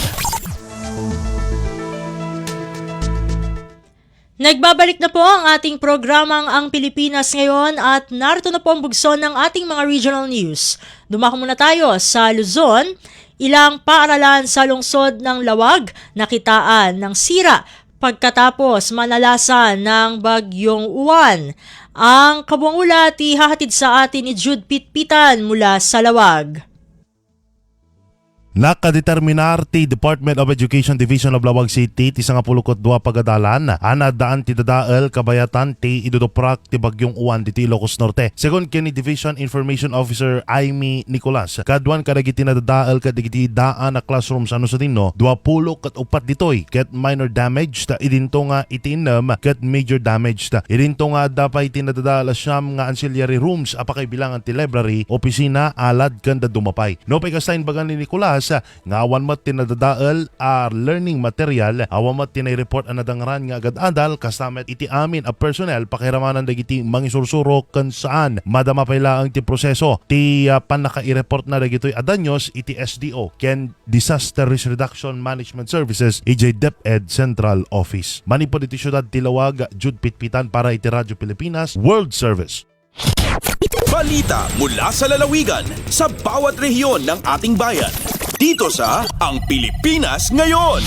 Nagbabalik na po ang ating programang Ang Pilipinas Ngayon at narito na po ang bugson ng ating mga regional news. Dumako muna tayo sa Luzon. Ilang paaralan sa lungsod ng Lawag nakitaan ng sira pagkatapos manalasan ng bagyong Uwan. Ang kabuang ulat ihahatid sa atin ni Jude Pitpitan mula sa Lawag. Nakadeterminar ti Department of Education Division of Lawag City ti 12 pagadalan anadaan ti dadael kabayatan ti iduduprak ti bagyong Uwan diti Ilocos Norte. Second kini Division Information Officer Amy Nicolas, kadwan kadagiti nadadael kadagiti daan na classroom sa Tinno, 20 ket 4 ditoy ket minor damage ta idinto nga itinam ket major damage ta idinto nga dapay ti nadadael siyam nga ancillary rooms apakay bilangan ti library, opisina, alad kanda dumapay. No pay kastain bagan ni Nicolas nga awan mat tinadadael learning material, awan mat tinay-report anadangran nga agad-adal kastamet iti amin a personnel pakiramanan dagiti mangisursurok kan saan madama payla ang ti proseso ti panaka-i-report na dagitoy adanyos iti SDO ken Disaster Risk Reduction Management Services iti DepEd Central Office. Manipod iti syudad ti Lawag, Jude Pitpitan para iti Radyo Pilipinas World Service. Balita mula sa lalawigan sa bawat rehiyon ng ating bayan. Dito sa Ang Pilipinas Ngayon.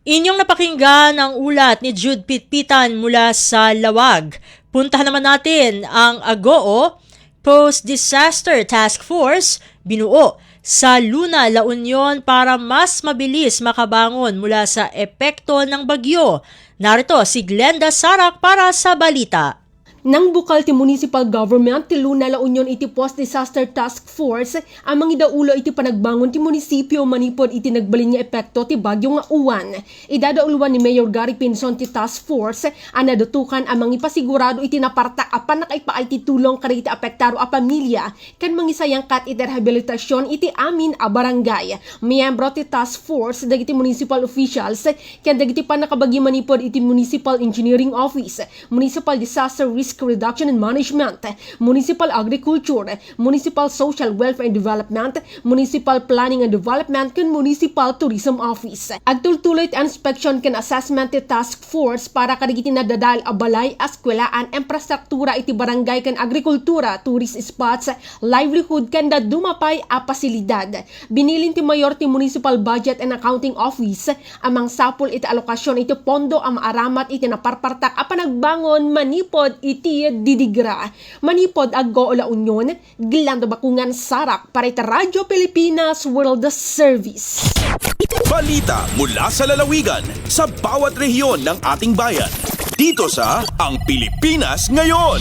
Inyong napakinggan ang ulat ni Jude Pitpitan mula sa Lawag. Puntahan naman natin ang AGOO, Post-Disaster Task Force, binuo sa Luna, La Union para mas mabilis makabangon mula sa epekto ng bagyo. Narito si Glenda Sarak para sa balita. Nang bukal ti municipal government ti Luna, La Union iti Post-Disaster Task Force, ang mga idaulo iti panagbangon ti munisipyo manipod iti nagbalin nga epekto ti bagyo nga Uwan. Idadauluan ni Mayor Gary Pinson ti Task Force ang nadutukan ang mga ipasigurado iti napartak apan nakaipaay ti tulong kada iti apektaro a pamilya kan mangisayang kat iti rehabilitasyon iti amin a barangay. Miyembro ti Task Force dagiti municipal officials ken dagiti panakabagi manipod iti Municipal Engineering Office, Municipal Disaster Risk Reduction and Management, Municipal Agriculture, Municipal Social Welfare and Development, Municipal Planning and Development, ken Municipal Tourism Office. Agtultuloy ti inspection ken assessment ti Task Force para kadagiti nadadal a balay, eskwelahan, infrastruktura iti barangay ken agrikultura, tourist spots, livelihood ken dumapay a pasilidad. Binilin ti Mayor ti Municipal Budget and Accounting Office amang sapol iti alokasyon iti pondo ang maaramat iti naparpartak a panagbangon manipod iti didigra. Manipod AGOO, La Union, Glenda Bakungan Sarak para iti Radyo Pilipinas World Service. Balita mula sa lalawigan sa bawat rehiyon ng ating bayan. Dito sa Ang Pilipinas Ngayon.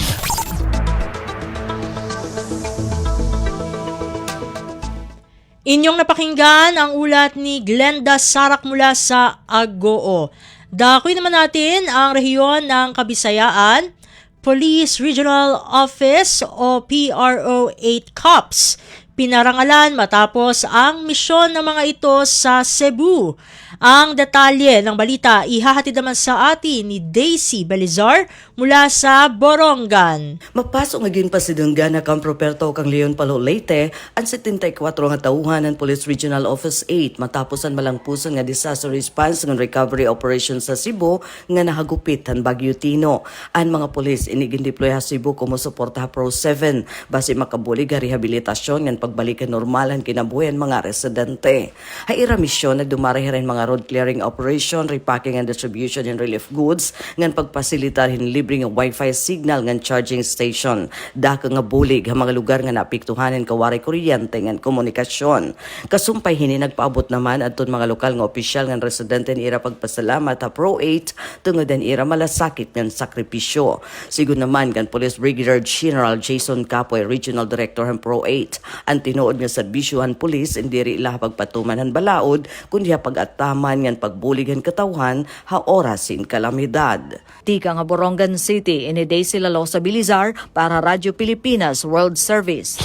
Inyong napakinggan ang ulat ni Glenda Sarak mula sa AGOO. Dakoy naman natin ang rehiyon ng Kabisayaan. Police Regional Office o PRO 8 Cops pinarangalan matapos ang misyon ng mga ito sa Cebu. Ang detalye ng balita ihahatid naman sa atin ni Daisy Belizar mula sa Borongan. Mapasok nga ginpasidunggan na kang properto kang Leon Palo Leyte ang 74 nga tauhan ng Police Regional Office 8 matapos ang malangpusan nga disaster response ng recovery operation sa Cebu nga nahagupit ang Bagyo Tino. Ang mga polis inigindeploy sa Cebu como suporta Pro 7 base makabuli nga rehabilitasyon ng pagbalikan normalan kinabuhi mga residente. Haira misyon nagdumarihin mga road clearing operation, repacking and distribution in relief goods, ngan pagpasilitar hin libre nga wifi signal ngan charging station. Daka nga bulig ang mga lugar nga napiktuhanin kawari kuryente ngan komunikasyon. Kasumpay hini nagpaabot naman adton mga lokal nga opisyal ngan residente ni ira pagpasalamat ha Pro 8 tungod den ira malasakit ngan sakripisyo. Sigun naman kan Police Brigadier General Jason Capoy, Regional Director ng Pro 8, ang tinuod nga serbisyohan police indiri ila pagpatuman han balaod kundi pag-ataman ngan pagbuligan katawhan ha oras sin kalamidad. Tika nga Borongan City, ini Daisy Lalo sa Bilizar para Radyo Pilipinas World Service.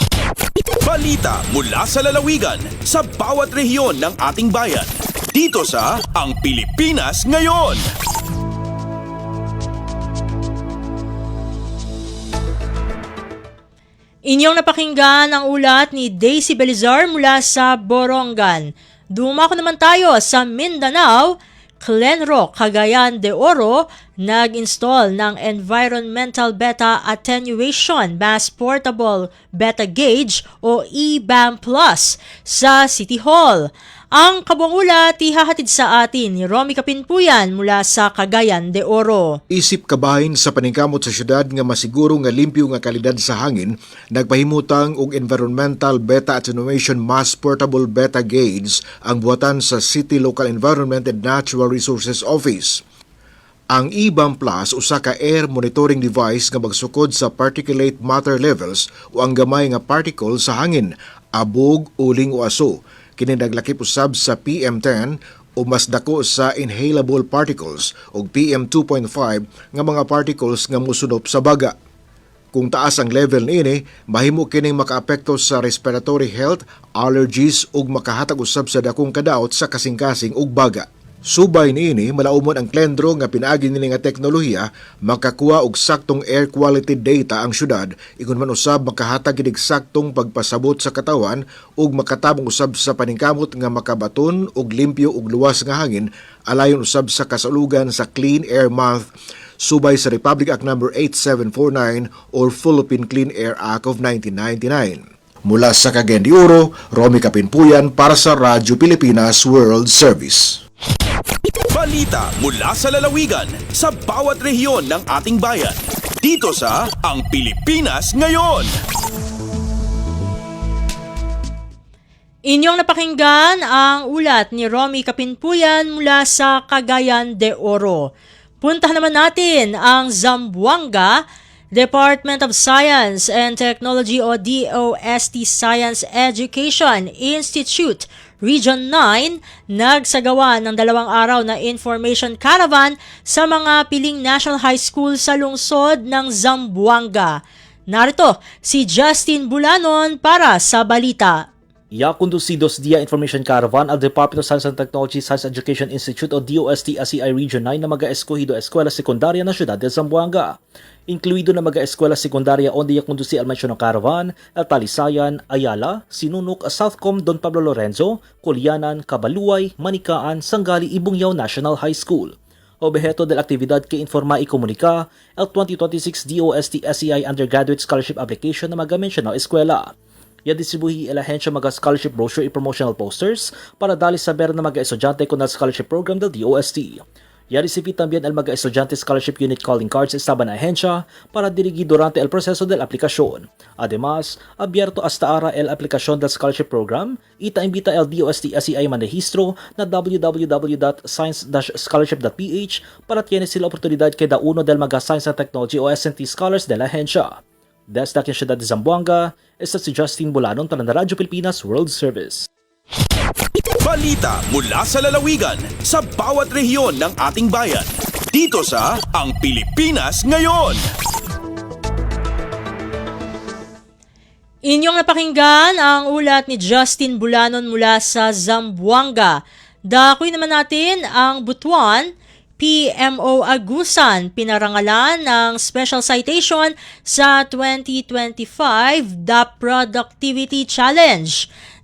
Balita mula sa lalawigan sa bawat rehiyon ng ating bayan. Dito sa Ang Pilipinas Ngayon. Inyong napakinggan ang ulat ni Daisy Belizar mula sa Borongan. Dumako naman tayo sa Mindanao. Clenro, Cagayan de Oro, nag-install ng Environmental Beta Attenuation Mass Portable Beta Gauge o EBAM Plus sa City Hall. Ang kabuang ulat ihahatid sa atin ni Romy Kapinpuyan mula sa Cagayan de Oro. Isip kabahin sa paningkamot sa syudad nga masiguro nga limpyo nga kalidad sa hangin, nagpahimutang og Environmental Beta Attenuation Mass Portable Beta Gauge ang buhatan sa City Local Environment and Natural Resources Office. Ang EBAM Plus usa ka air monitoring device nga magsukod sa particulate matter levels o ang gamay nga particle sa hangin, abog, uling o aso. Kini naglakip usab sa PM10 o mas dako sa inhalable particles o PM2.5 nga mga particles nga musunop sa baga. Kung taas ang level niini, mahimo kining makaapekto sa respiratory health, allergies ug makahatag usab sa dakong kadaot sa kasing-kasing ug baga. Subay niini, malaumon ang Clenro nga pinaagi nini nga teknolohiya makakuha og saktong air quality data ang syudad, igon man usab makahatag kining saktong pagpasabot sa katawan ug makatabang usab sa paningkamot nga makabaton og limpyo ug luwas nga hangin, alayon usab sa kasalugan sa Clean Air Month subay sa Republic Act No. 8749 or Philippine Clean Air Act of 1999. Mula sa Cagayan de Oro, Romy Kapinpuyan para sa Radyo Pilipinas World Service. Balita mula sa lalawigan sa bawat rehiyon ng ating bayan. Dito sa Ang Pilipinas Ngayon. Inyong napakinggan ang ulat ni Romy Kapinpuyan mula sa Cagayan de Oro. Puntahan naman natin ang Zamboanga Department of Science and Technology o DOST Science Education Institute Region 9 nagsagawa ng 2 araw na information caravan sa mga piling National High School sa lungsod ng Zamboanga. Narito si Justin Bulanon para sa balita. Conducidos dia Information Caravan al Department of Science and Technology Science Education Institute o DOST ASEI Region 9 na mag-escohido eskwela sekundarya na siyudad de Zamboanga. Incluido na mag-eskwela sekundarya onde conduci al mencionado caravan, El Talisayan, Ayala, Sinunok, Southcom, Don Pablo Lorenzo, Kulianan, Kabaluay, Manikaan, Sangali, Ibungyao National High School. Objeto de la actividad que informa y comunica el 2026 DOST ASEI Undergraduate Scholarship Application na mag-mencionado eskwela. Distribuhi el ahensya mga scholarship brochure y promotional posters para dali saber na mga estudyante con el scholarship program del DOST. Recibe también el mga estudyante scholarship unit calling cards sa na ahensya para dirigir durante el proceso del aplicación. Además, abierto hasta ahora el aplicación del scholarship program y invita el DOST ASEI manrehistro na www.science-scholarship.ph para tiene sila oportunidad kada uno del mga science and technology o SNT scholars de la ahensya. Desde aquí en Ciudad de Zamboanga, esta si Justin Bulanon para Radyo Pilipinas World Service. Balita mula sa lalawigan sa bawat rehiyon ng ating bayan. Dito sa Ang Pilipinas Ngayon. Inyong napakinggan ang ulat ni Justin Bulanon mula sa Zamboanga. Dakoy naman natin ang Butuan. PMO Agusan pinarangalan ng Special Citation sa 2025 DAP Productivity Challenge.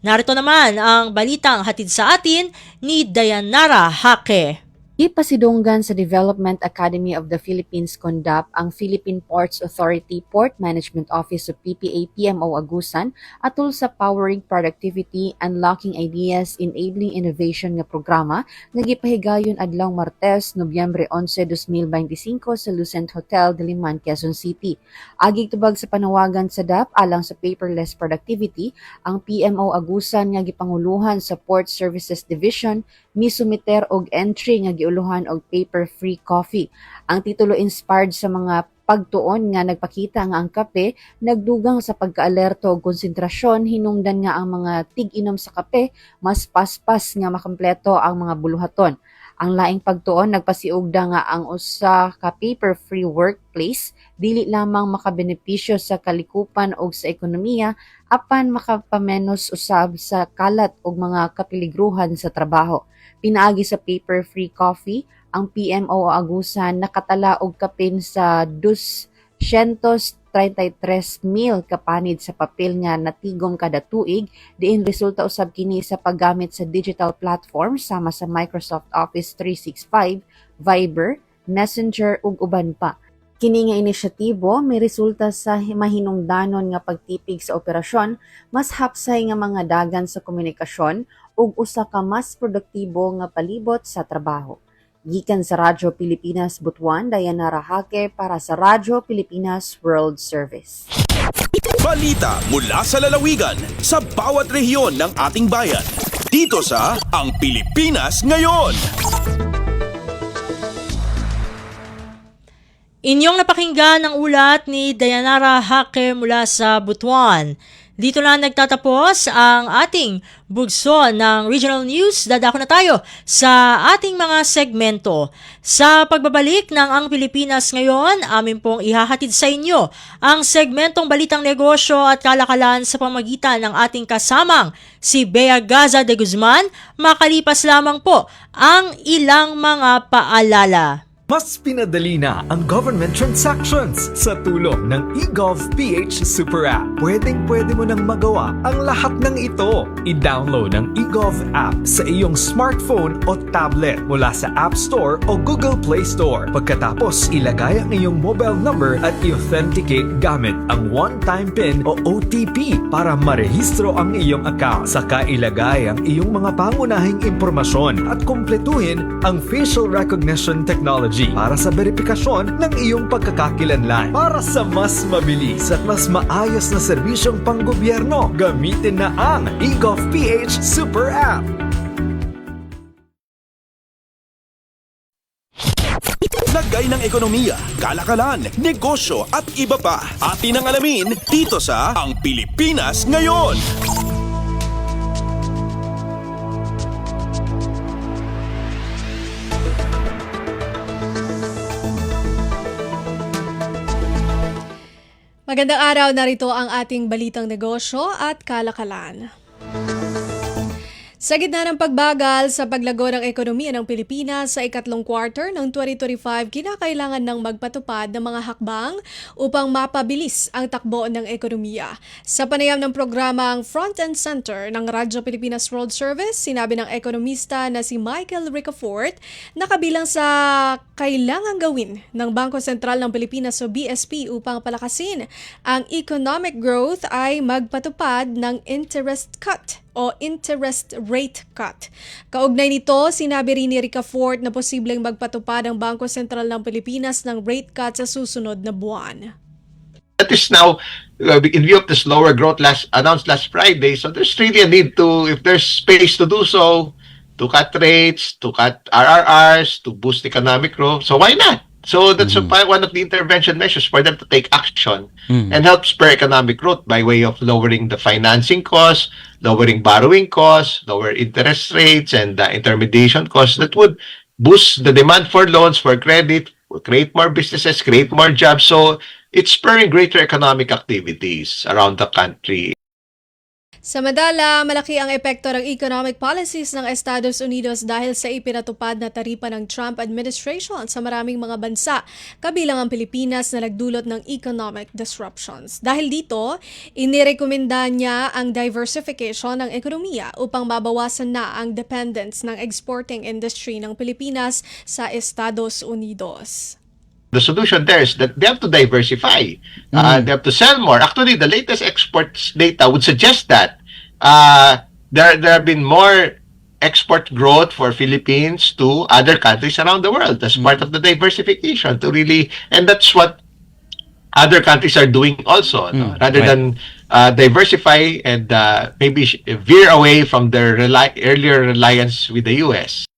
Narito naman ang balitang hatid sa atin ni Dayanara Hake. Ipasidunggan sa Development Academy of the Philippines CONDAP ang Philippine Ports Authority Port Management Office o PPA PMO Agusan atol sa Powering Productivity, Unlocking Ideas, Enabling Innovation nga programa nga gipahigayon adlawng Martes, Nobyembre 11, 2025 sa Lucent Hotel, Diliman, Quezon City. Agig tubag sa panawagan sa DAP alang sa paperless productivity, ang PMO Agusan nga gipanguluhan sa Port Services Division misumiter og entry nga giuluhan og paper-free coffee. Ang titulo inspired sa mga pagtuon nga nagpakita nga ang kape nagdugang sa pagkaalerto og konsentrasyon, hinungdan nga ang mga tig-inom sa kape mas paspas nga makompleto ang mga buluhaton. Ang laing pagtuon nagpasiugda nga ang usa ka paper-free workplace dili lamang makabenepisyo sa kalikupan o sa ekonomiya apan makapamenos usab sa kalat og mga kapiligruhan sa trabaho. Pinaagi sa paper-free coffee, ang PMO Agusan nakatala og kapin sa 230 33,000 kapanid sa papel nga natigom kada tuig, diin resulta usab kini sa paggamit sa digital platform sama sa Microsoft Office 365, Viber, Messenger ug uban pa. Kini nga inisyatibo may resulta sa mahinungdanon nga pagtipig sa operasyon, mas hapsay nga mga dagan sa komunikasyon ug usa ka mas produktibo nga palibot sa trabaho. Gikan sa Radyo Pilipinas Butuan, Diana Rahake para sa Radyo Pilipinas World Service. Balita mula sa lalawigan sa bawat rehiyon ng ating bayan. Dito sa Ang Pilipinas Ngayon. Inyong napakinggan ang ulat ni Dayanara Hake mula sa Butuan. Dito na nagtatapos ang ating bugso ng Regional News. Dadako na tayo sa ating mga segmento. Sa pagbabalik ng Ang Pilipinas Ngayon, amin pong ihahatid sa inyo ang segmentong Balitang Negosyo at Kalakalan sa pamagitan ng ating kasamang si Bea Gaza de Guzman. Makalipas lamang po ang ilang mga paalala. Mas pinadali na ang government transactions sa tulong ng eGovPH Super App. Pwedeng-pwede mo nang magawa ang lahat ng ito. I-download ang eGov app sa iyong smartphone o tablet mula sa App Store o Google Play Store. Pagkatapos, ilagay ang iyong mobile number at i-authenticate gamit ang one-time PIN o OTP para marehistro ang iyong account. Saka ilagay ang iyong mga pangunahing impormasyon at kumpletuhin ang facial recognition technology para sa verifikasyon ng iyong pagkakakilanlan. Para sa mas mabilis at mas maayos na serbisyong panggobyerno, gamitin na ang eGovPH Super App. Lagay ng ekonomiya, kalakalan, negosyo at iba pa. Atin ang alamin dito sa Ang Pilipinas Ngayon. Magandang araw, narito ang ating balitang negosyo at kalakalan. Sa gitna ng pagbagal sa paglago ng ekonomiya ng Pilipinas sa ikatlong quarter ng 2025, kinakailangan ng magpatupad ng mga hakbang upang mapabilis ang takbo ng ekonomiya. Sa panayam ng programang Front and Center ng Radyo Pilipinas World Service, sinabi ng ekonomista na si Michael Ricafort na kabilang sa kailangang gawin ng Bangko Sentral ng Pilipinas o BSP upang palakasin ang economic growth ay magpatupad ng interest cut o interest rate cut. Kaugnay nito, sinabi rin ni Ricafort na posibleng magpatupad ang Bangko Sentral ng Pilipinas ng rate cut sa susunod na buwan. That is now in view of the slower growth announced last Friday. So there's really a need to, if there's space to do so, to cut rates, to cut RRRs, to boost economic growth. So why not? So that's one of the intervention measures for them to take action and help spur economic growth by way of lowering the financing costs, lowering borrowing costs, lower interest rates, and intermediation costs that would boost the demand for loans, for credit, create more businesses, create more jobs. So it's spurring greater economic activities around the country. Samantala, malaki ang epekto ng economic policies ng Estados Unidos dahil sa ipinatupad na taripa ng Trump administration sa maraming mga bansa, kabilang ang Pilipinas na nagdulot ng economic disruptions. Dahil dito, inirekomenda niya ang diversification ng ekonomiya upang mabawasan na ang dependence ng exporting industry ng Pilipinas sa Estados Unidos. The solution there is that they have to diversify. They have to sell more. Actually, the latest exports data would suggest that there have been more export growth for Philippines to other countries around the world as part of the diversification to really, and that's what other countries are doing also, no? Rather than diversify and maybe veer away from their earlier reliance with the U.S.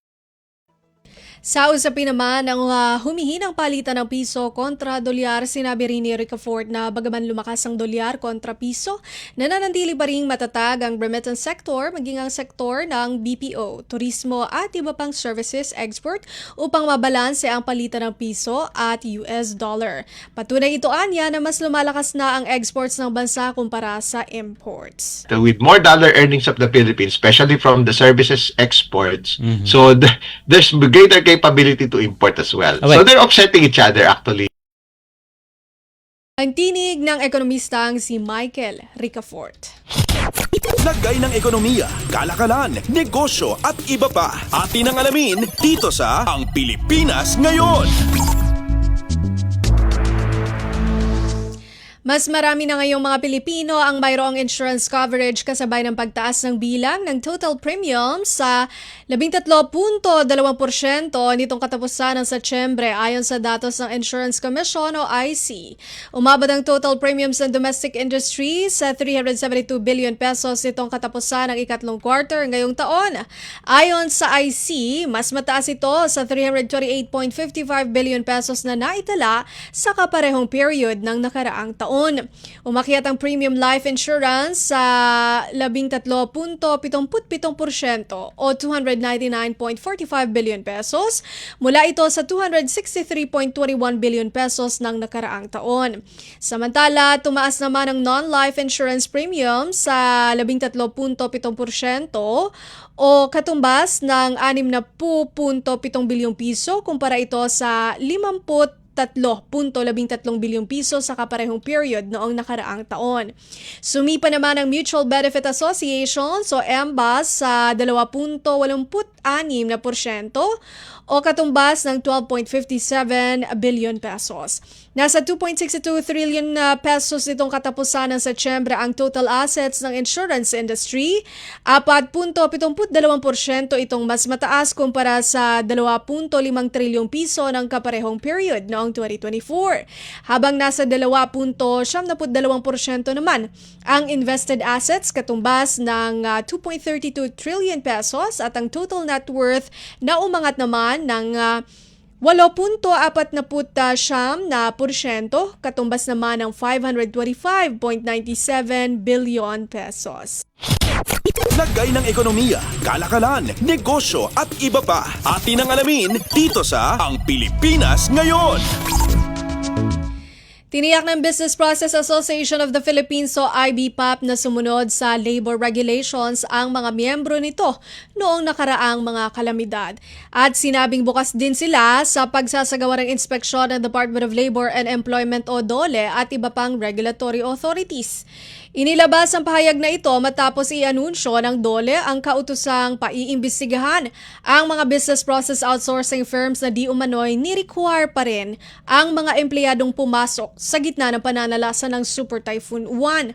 Sa usapin naman ng humihinang palitan ng piso kontra dolyar, sinabi rin ni Ricafort na bagaman lumakas ang dolyar kontra piso, nananatili pa ring matatag ang remittance sector maging ang sektor ng BPO, turismo at iba pang services export upang mabalanse ang palitan ng piso at US dollar. Patunay ito anya na mas lumalakas na ang exports ng bansa kumpara sa imports. So with more dollar earnings of the Philippines, especially from the services exports, so there's greater capability to import as well. So they're offsetting each other actually. Ang tinig ng ekonomistang si Michael Ricafort. Lagay ng ekonomiya, kalakalan, negosyo at iba pa. Atin ang alamin dito sa Ang Pilipinas Ngayon. Mas marami na ngayong mga Pilipino ang mayroong insurance coverage kasabay ng pagtaas ng bilang ng total premium sa 13.2% nitong katapusan ng Setyembre ayon sa datos ng Insurance Commission o IC. Umabot ang total premiums ng domestic industry sa 372 billion pesos nitong katapusan ng ikatlong quarter ngayong taon. Ayon sa IC, mas mataas ito sa 328.55 billion pesos na naitala sa kaparehong period ng nakaraang taon. Umakyat ang premium life insurance sa 13.77% o 299.45 billion pesos mula ito sa 263.21 billion pesos ng nakaraang taon. Samantala, tumaas naman ang non-life insurance premium sa 13.7% o katumbas ng 60.7 bilyong piso kumpara ito sa 3.13 bilyong piso sa kaparehong period noong nakaraang taon. Sumipa naman ang Mutual Benefit Association o MBAS sa 2.86% o katumbas ng 12.57 billion pesos. Nasa 2.62 trillion pesos nitong katapusan ng Setyembre ang total assets ng insurance industry. 4.72% itong mas mataas kumpara sa 2.5 trilyong piso ng kaparehong period noong 2024. Habang nasa 2.72% naman ang invested assets katumbas ng 2.32 trillion pesos at ang total net worth na umangat naman ng 8.47% katumbas naman ng 525.97 billion pesos. Lagay ng ekonomiya, kalakalan, negosyo at iba pa. Atin ang alamin dito sa Ang Pilipinas Ngayon. Tiniyak ng Business Process Association of the Philippines o IBPAP na sumunod sa labor regulations ang mga miyembro nito noong nakaraang mga kalamidad. At sinabing bukas din sila sa pagsasagawa ng inspeksyon ng Department of Labor and Employment o DOLE at iba pang regulatory authorities. Inilabas ang pahayag na ito matapos i-anunsyo ng DOLE ang kautusang paiimbestigahan ang mga business process outsourcing firms na di umano'y ni-require pa rin ang mga empleyadong pumasok sa gitna ng pananalasa ng Super Typhoon Uwan.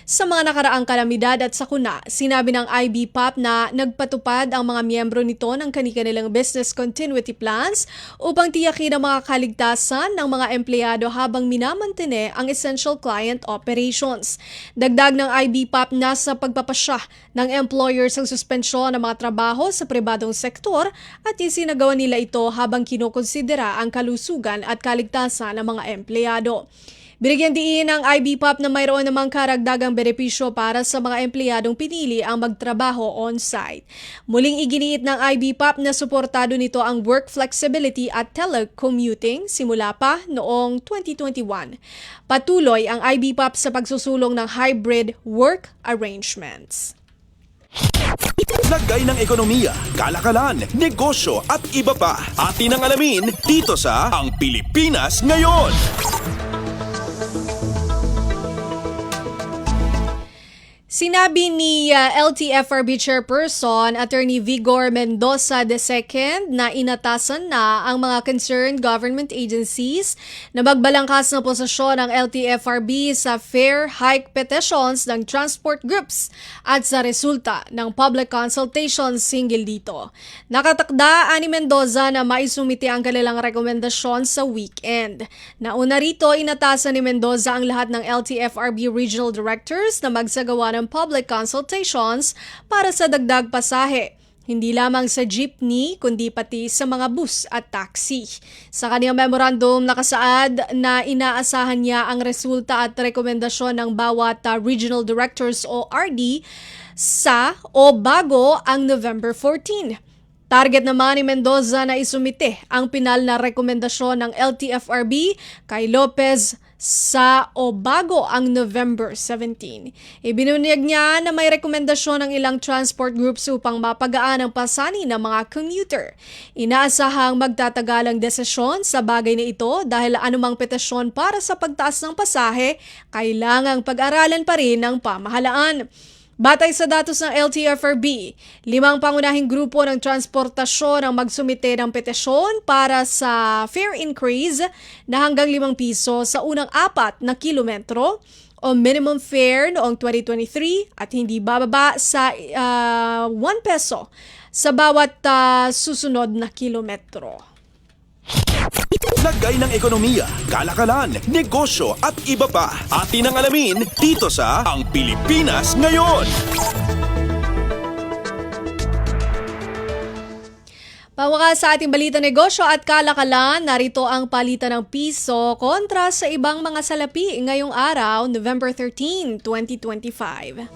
Sa mga nakaraang kalamidad at sakuna, sinabi ng IBPAP na nagpatupad ang mga miyembro nito ng kanilang business continuity plans upang tiyakin ang mga kaligtasan ng mga empleyado habang minamantene ang essential client operations. Dagdag ng IBPAP na sa pagpapasya ng employers ang suspensyon ng mga trabaho sa pribadong sektor at isinagawa nila ito habang kinukonsidera ang kalusugan at kaligtasan ng mga empleyado. Binigyan diin ng IBPAP na mayroon namang karagdagang benepisyo para sa mga empleyadong pinili ang magtrabaho on-site. Muling iginiit ng IBPAP na suportado nito ang work flexibility at telecommuting simula pa noong 2021. Patuloy ang IBPAP sa pagsusulong ng hybrid work arrangements. Lagay ng ekonomiya, kalakalan, negosyo at iba pa. Atin ang alamin dito sa Ang Pilipinas Ngayon. Sinabi ni LTFRB Chairperson Attorney Vigor Mendoza II na inatasan na ang mga concerned government agencies na magbalangkas ng posisyon ng LTFRB sa fair hike petitions ng transport groups at sa resulta ng public consultation singgil dito. Nakatakda ni Mendoza na maisumite ang kanilang rekomendasyon sa weekend. Nauna rito, inatasan ni Mendoza ang lahat ng LTFRB regional directors na magsagawa ng public consultations para sa dagdag pasahe, hindi lamang sa jeepney kundi pati sa mga bus at taxi. Sa kanyang memorandum nakasaad na inaasahan niya ang resulta at rekomendasyon ng bawat regional directors o RD sa o bago ang November 14. Target naman ni Mendoza na isumite ang pinal na rekomendasyon ng LTFRB kay Lopez bago ang November 17. Ibinunyag niya na may rekomendasyon ng ilang transport groups upang mapagaan ang pasani ng mga commuter. Inaasahang magtatagal ang desisyon sa bagay na ito dahil anumang petisyon para sa pagtaas ng pasahe, kailangang pag-aralan pa rin ng pamahalaan. Batay sa datos ng LTFRB, 5 pangunahing grupo ng transportasyon ang magsumite ng petisyon para sa fare increase na hanggang 5 piso sa unang 4 na kilometro o minimum fare noong 2023 at hindi bababa sa 1 peso sa bawat susunod na kilometro. Lagay ng ekonomiya, kalakalan, negosyo at iba pa. Atin ang alamin dito sa Ang Pilipinas Ngayon. Pawakas sa ating balita negosyo at kalakalan, narito ang palitan ng piso kontra sa ibang mga salapi ngayong araw, November 13, 2025.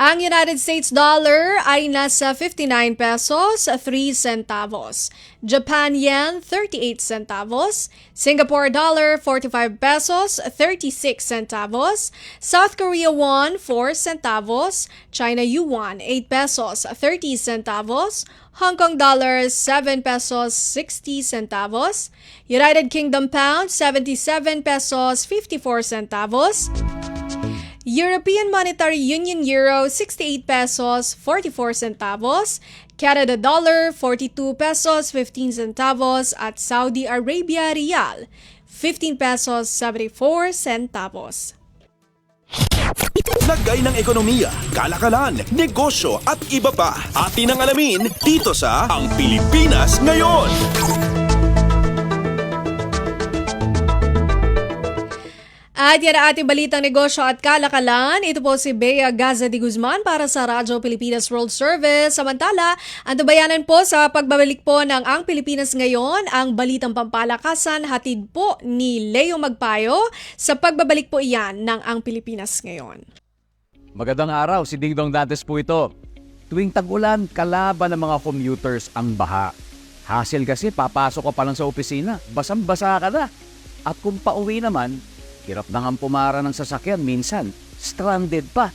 Ang United States dollar ay nasa 59 pesos 3 centavos. Japan yen 38 centavos. Singapore dollar 45 pesos 36 centavos. South Korea won 4 centavos. China yuan 8 pesos 30 centavos. Hong Kong dollar 7 pesos 60 centavos. United Kingdom pound 77 pesos 54 centavos. European Monetary Union euro 68 pesos 44 centavos, Canada dollar 42 pesos 15 centavos at Saudi Arabia rial 15 pesos 74 centavos. Lagay ng ekonomiya, kalakalan, negosyo at iba pa. Atin ang alamin dito sa Ang Pilipinas Ngayon. At yan ang ating balitang negosyo at kalakalan. Ito po si Bea Gaza de Guzman para sa Radyo Pilipinas World Service. Samantala, ang tabayanan po sa pagbabalik po ng Ang Pilipinas Ngayon, ang balitang pampalakasan hatid po ni Leo Magpayo sa pagbabalik po iyan ng Ang Pilipinas Ngayon. Magandang araw, si Dingdong Dantes po ito. Tuwing tag-ulan, kalaban ng mga commuters ang baha. Hassle kasi, papasok ka pa lang sa opisina, basang-basa ka na. At kung pauwi naman, hirap na nga pumara ng sasakyan, minsan stranded pa.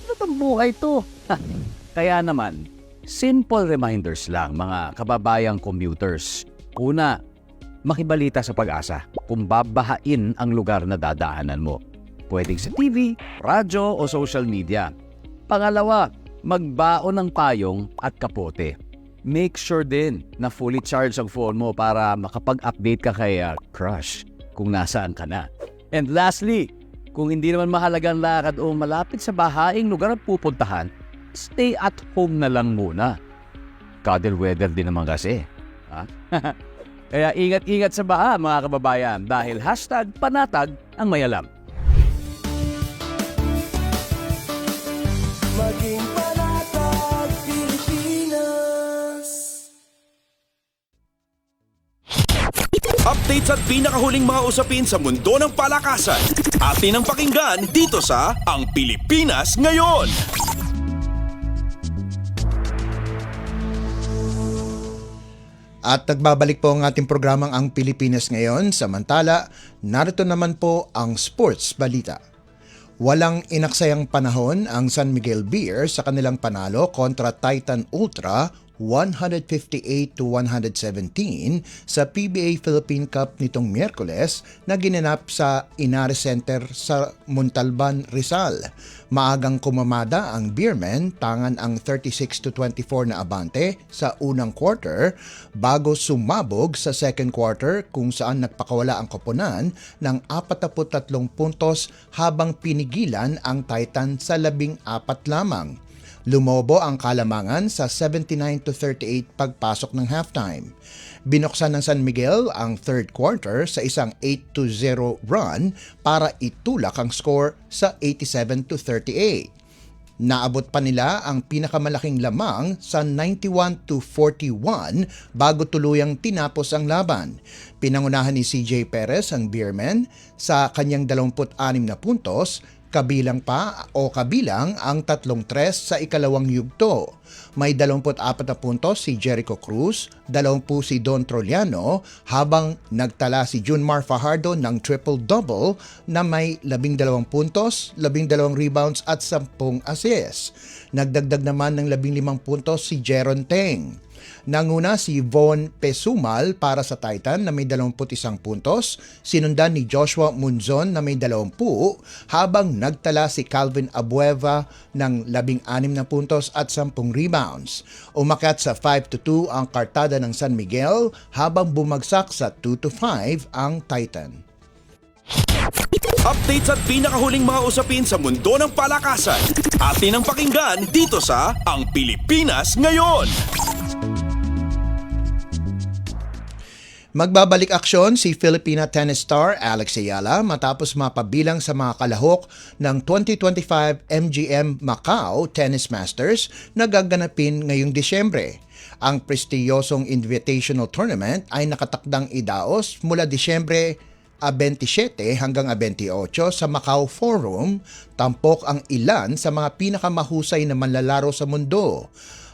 Ano bang buhay to? Kaya naman, simple reminders lang mga kababayang commuters. Una, makibalita sa Pag-asa kung babahain ang lugar na dadaanan mo. Pwedeng sa TV, radyo o social media. Pangalawa, magbaon ng payong at kapote. Make sure din na fully charged ang phone mo para makapag-update ka kay crush kung nasaan ka na. And lastly, kung hindi naman mahalagang lakad o malapit sa bahaing lugar ang pupuntahan, stay at home na lang muna. Cuddle weather din naman kasi. Kaya ingat-ingat sa baha mga kababayan dahil #panatag ang may alam. Maging panatag Pilipinas. Updates at pinakahuling mga usapin sa mundo ng palakasan. Atin ang pakinggan dito sa Ang Pilipinas Ngayon. At nagbabalik po ang ating programang Ang Pilipinas Ngayon. Samantala, narito naman po ang sports balita. Walang inaksayang panahon ang San Miguel Beer sa kanilang panalo kontra Titan Ultra 158-117 sa PBA Philippine Cup nitong Miyerkules na ginanap sa Inares Center sa Montalban, Rizal. Maagang kumamada ang Beermen, tangan ang 36-24 na abante sa unang quarter bago sumabog sa second quarter kung saan nagpakawala ang koponan ng 43 puntos habang pinigilan ang Titan sa 14 lamang. Lumobo ang kalamangan sa 79-38 pagpasok ng halftime. Binuksan ng San Miguel ang third quarter sa isang 8-0 run para itulak ang score sa 87-38. Naabot pa nila ang pinakamalaking lamang sa 91-41 bago tuluyang tinapos ang laban. Pinangunahan ni CJ Perez ang Beermen sa kanyang 26 na puntos kabilang ang 3-3 sa ikalawang yugto. May 24 na puntos si Jericho Cruz, 20 si Don Troliano, habang nagtala si Junmar Fajardo ng triple-double na may 12 puntos, 12 rebounds at 10 assists. Nagdagdag naman ng 15 puntos si Jeron Teng. Nanguna si Von Pesumal para sa Titan na may 21 puntos, sinundan ni Joshua Munzon na may 20, habang nagtala si Calvin Abueva ng 16 na puntos at 10 rebounds. Umakyat sa 5-2 ang kartada ng San Miguel, habang bumagsak sa 2-5 ang Titan. Updates at pinakahuling mga usapin sa mundo ng palakasan. Atin ang pakinggan dito sa Ang Pilipinas Ngayon. Magbabalik aksyon si Filipina tennis star Alex Ayala matapos mapabilang sa mga kalahok ng 2025 MGM Macau Tennis Masters na gaganapin ngayong Disyembre. Ang prestiyosong invitational tournament ay nakatakdang idaos mula Disyembre 27 hanggang 28 sa Macau Forum. Tampok ang ilan sa mga pinakamahusay na manlalaro sa mundo.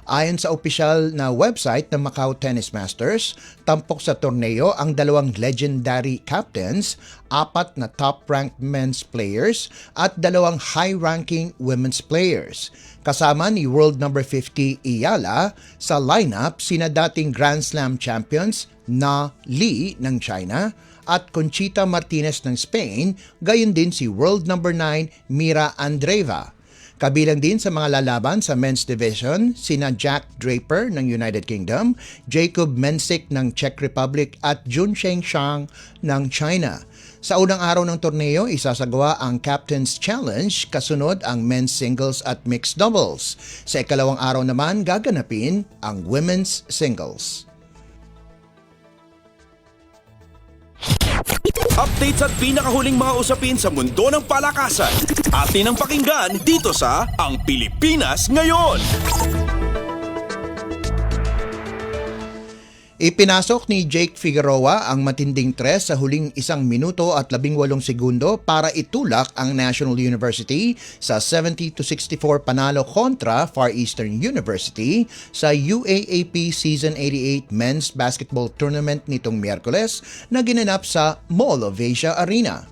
Ayon sa opisyal na website ng Macau Tennis Masters, tampok sa torneo ang 2 legendary captains, 4 na top-ranked men's players at 2 high-ranking women's players. Kasama ni world number 50 Ayala sa lineup sina dating Grand Slam champions Na Li ng China at Conchita Martinez ng Spain, gayon din si world number 9 Mira Andreeva. Kabilang din sa mga lalaban sa men's division, sina Jack Draper ng United Kingdom, Jacob Mensik ng Czech Republic at Junsheng Shang ng China. Sa unang araw ng torneo, isasagawa ang Captain's Challenge, kasunod ang men's singles at mixed doubles. Sa ikalawang araw naman, gaganapin ang women's singles. Updates at pinakahuling mga usapin sa mundo ng palakasan. Atin ang pakinggan dito sa Ang Pilipinas Ngayon. Ipinasok ni Jake Figueroa ang matinding tres sa huling 1 minuto at 18 segundo para itulak ang National University sa 70-64 panalo kontra Far Eastern University sa UAAP Season 88 Men's Basketball Tournament nitong Miyerkules na ginanap sa Mall of Asia Arena.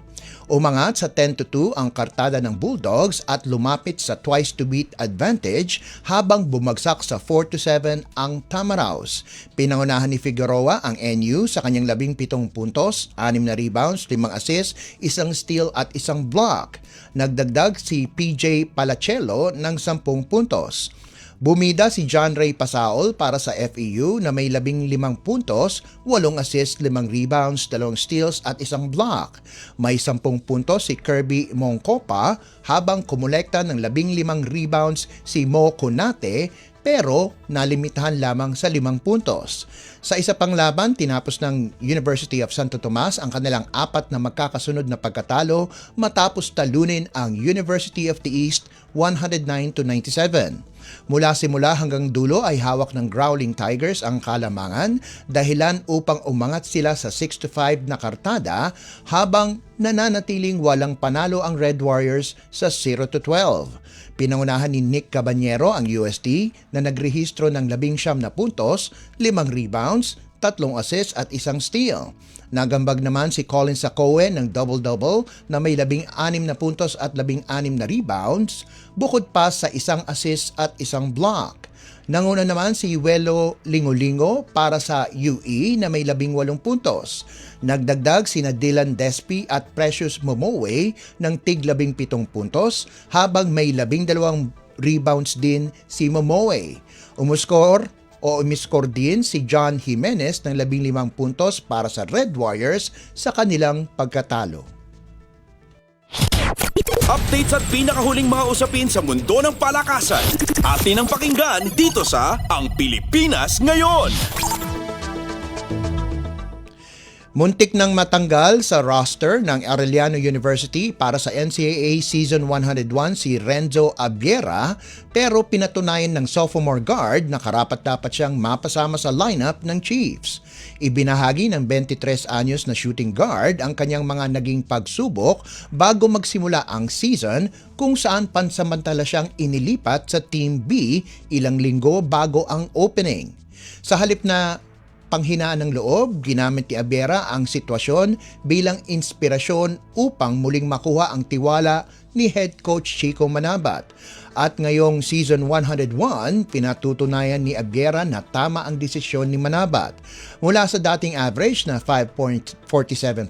Umangat sa 10-2 ang kartada ng Bulldogs at lumapit sa twice-to-beat advantage habang bumagsak sa 4-7 ang Tamaraws. Pinangunahan ni Figueroa ang NU sa kanyang 17 puntos, 6 na rebounds, 5 assists, 1 steal at 1 block. Nagdagdag si PJ Palacello ng 10 puntos. Bumida si John Ray Pasaol para sa FEU na may 15 puntos, 8 assists, 5 rebounds, 2 steals at 1 block. May 10 puntos si Kirby Mongcopa habang kumulekta ng 15 rebounds si Mo Konate pero nalimitahan lamang sa 5 puntos. Sa isa pang laban, tinapos ng University of Santo Tomas ang kanilang 4 na magkakasunod na pagkatalo matapos talunin ang University of the East 109-97. Mula simula hanggang dulo ay hawak ng Growling Tigers ang kalamangan, dahilan upang umangat sila sa 6-5 na kartada habang nananatiling walang panalo ang Red Warriors sa 0-12. Pinangunahan ni Nick Cabanyero ang UST na nagrehistro ng 19 na puntos, 5 rebounds, 3 assists at 1 steal. Nagambag naman si Colin Sacoe ng double-double na may 16 na puntos at 16 na rebounds, bukod pa sa 1 assist at 1 block. Nanguna naman si Welo Lingolingo para sa UE na may 18 puntos. Nagdagdag sina Dylan Despi at Precious Momoe ng tig 17 puntos habang may 12 rebounds din si Momoe. Umiskor din si John Jimenez ng 15 puntos para sa Red Warriors sa kanilang pagkatalo. Updates at pinakahuling mga usapin sa mundo ng palakasan. Atin ang pakinggan dito sa Ang Pilipinas Ngayon. Muntik nang matanggal sa roster ng Arellano University para sa NCAA Season 101 si Renzo Abiera, pero pinatunayan ng sophomore guard na karapat-dapat siyang mapasama sa lineup ng Chiefs. Ibinahagi ng 23 anyos na shooting guard ang kanyang mga naging pagsubok bago magsimula ang season, kung saan pansamantala siyang inilipat sa Team B ilang linggo bago ang opening. Sa halip na panghinaan ng loob, ginamit ni Abiera ang sitwasyon bilang inspirasyon upang muling makuha ang tiwala ni head coach Chico Manabat. At ngayong season 101, pinatutunayan ni Abiera na tama ang desisyon ni Manabat. Mula sa dating average na 5.47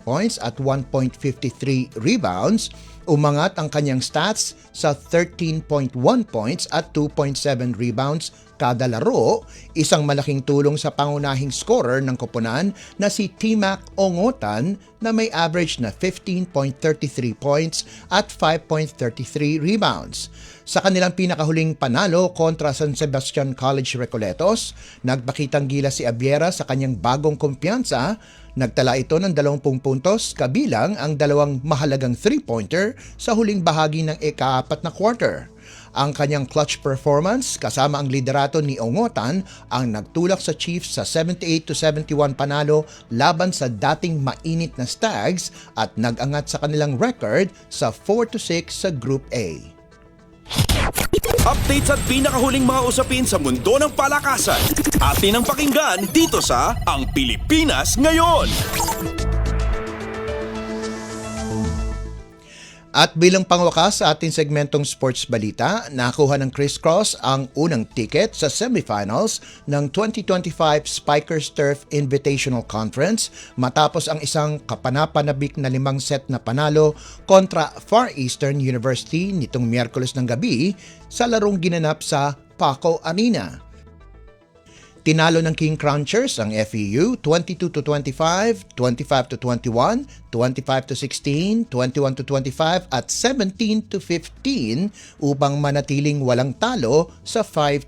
points at 1.53 rebounds, umangat ang kanyang stats sa 13.1 points at 2.7 rebounds kada laro, isang malaking tulong sa pangunahing scorer ng koponan na si T-Mac Ongotan na may average na 15.33 points at 5.33 rebounds. Sa kanilang pinakahuling panalo kontra San Sebastian College Recoletos, nagpakitang gilas si Abiera sa kanyang bagong kumpiyansa. Nagtala ito ng 20 puntos kabilang ang dalawang mahalagang 3-pointer sa huling bahagi ng ika-4 na quarter. Ang kanyang clutch performance kasama ang liderato ni Ongotan ang nagtulak sa Chiefs sa 78-71 panalo laban sa dating mainit na Stags at nag-angat sa kanilang record sa 4-6 sa Group A. Updates at pinakahuling mga usapin sa mundo ng palakasan. Atin ang pakinggan dito sa Ang Pilipinas Ngayon. At bilang pangwakas sa ating segmentong sports balita, nakuha ng Chris Cross ang unang ticket sa semifinals ng 2025 Spikers Turf Invitational Conference matapos ang isang kapanapanabik na 5-set na panalo kontra Far Eastern University nitong Miyerkules ng gabi sa larong ginanap sa Paco Arena. Tinalo ng King Crunchers ang FEU 22-25, 25-21, 25-16, 21-25 at 17-15 upang manatiling walang talo sa 5-0.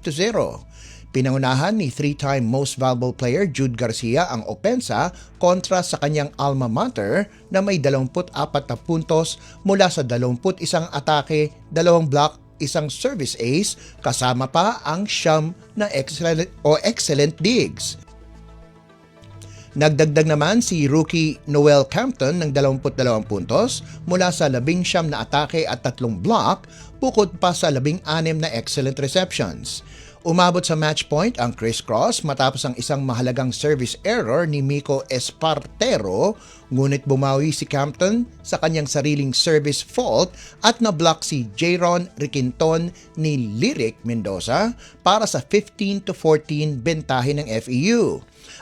Pinangunahan ni three-time most valuable player Jude Garcia ang opensa kontra sa kanyang alma mater na may 24 na puntos mula sa 21 atake, 2 block, isang service ace, kasama pa ang siyam na excellent digs. Nagdagdag naman si rookie Noel Campton ng 22 puntos mula sa 19 na atake at 3 block, bukod pa sa 16 na excellent receptions. Umabot sa match point ang Chris Cross matapos ang isang mahalagang service error ni Miko Espartero, ngunit bumawi si Campton sa kanyang sariling service fault at na-block si Jayron Riquinton ni Lyric Mendoza para sa 15-14 bentahe ng FEU.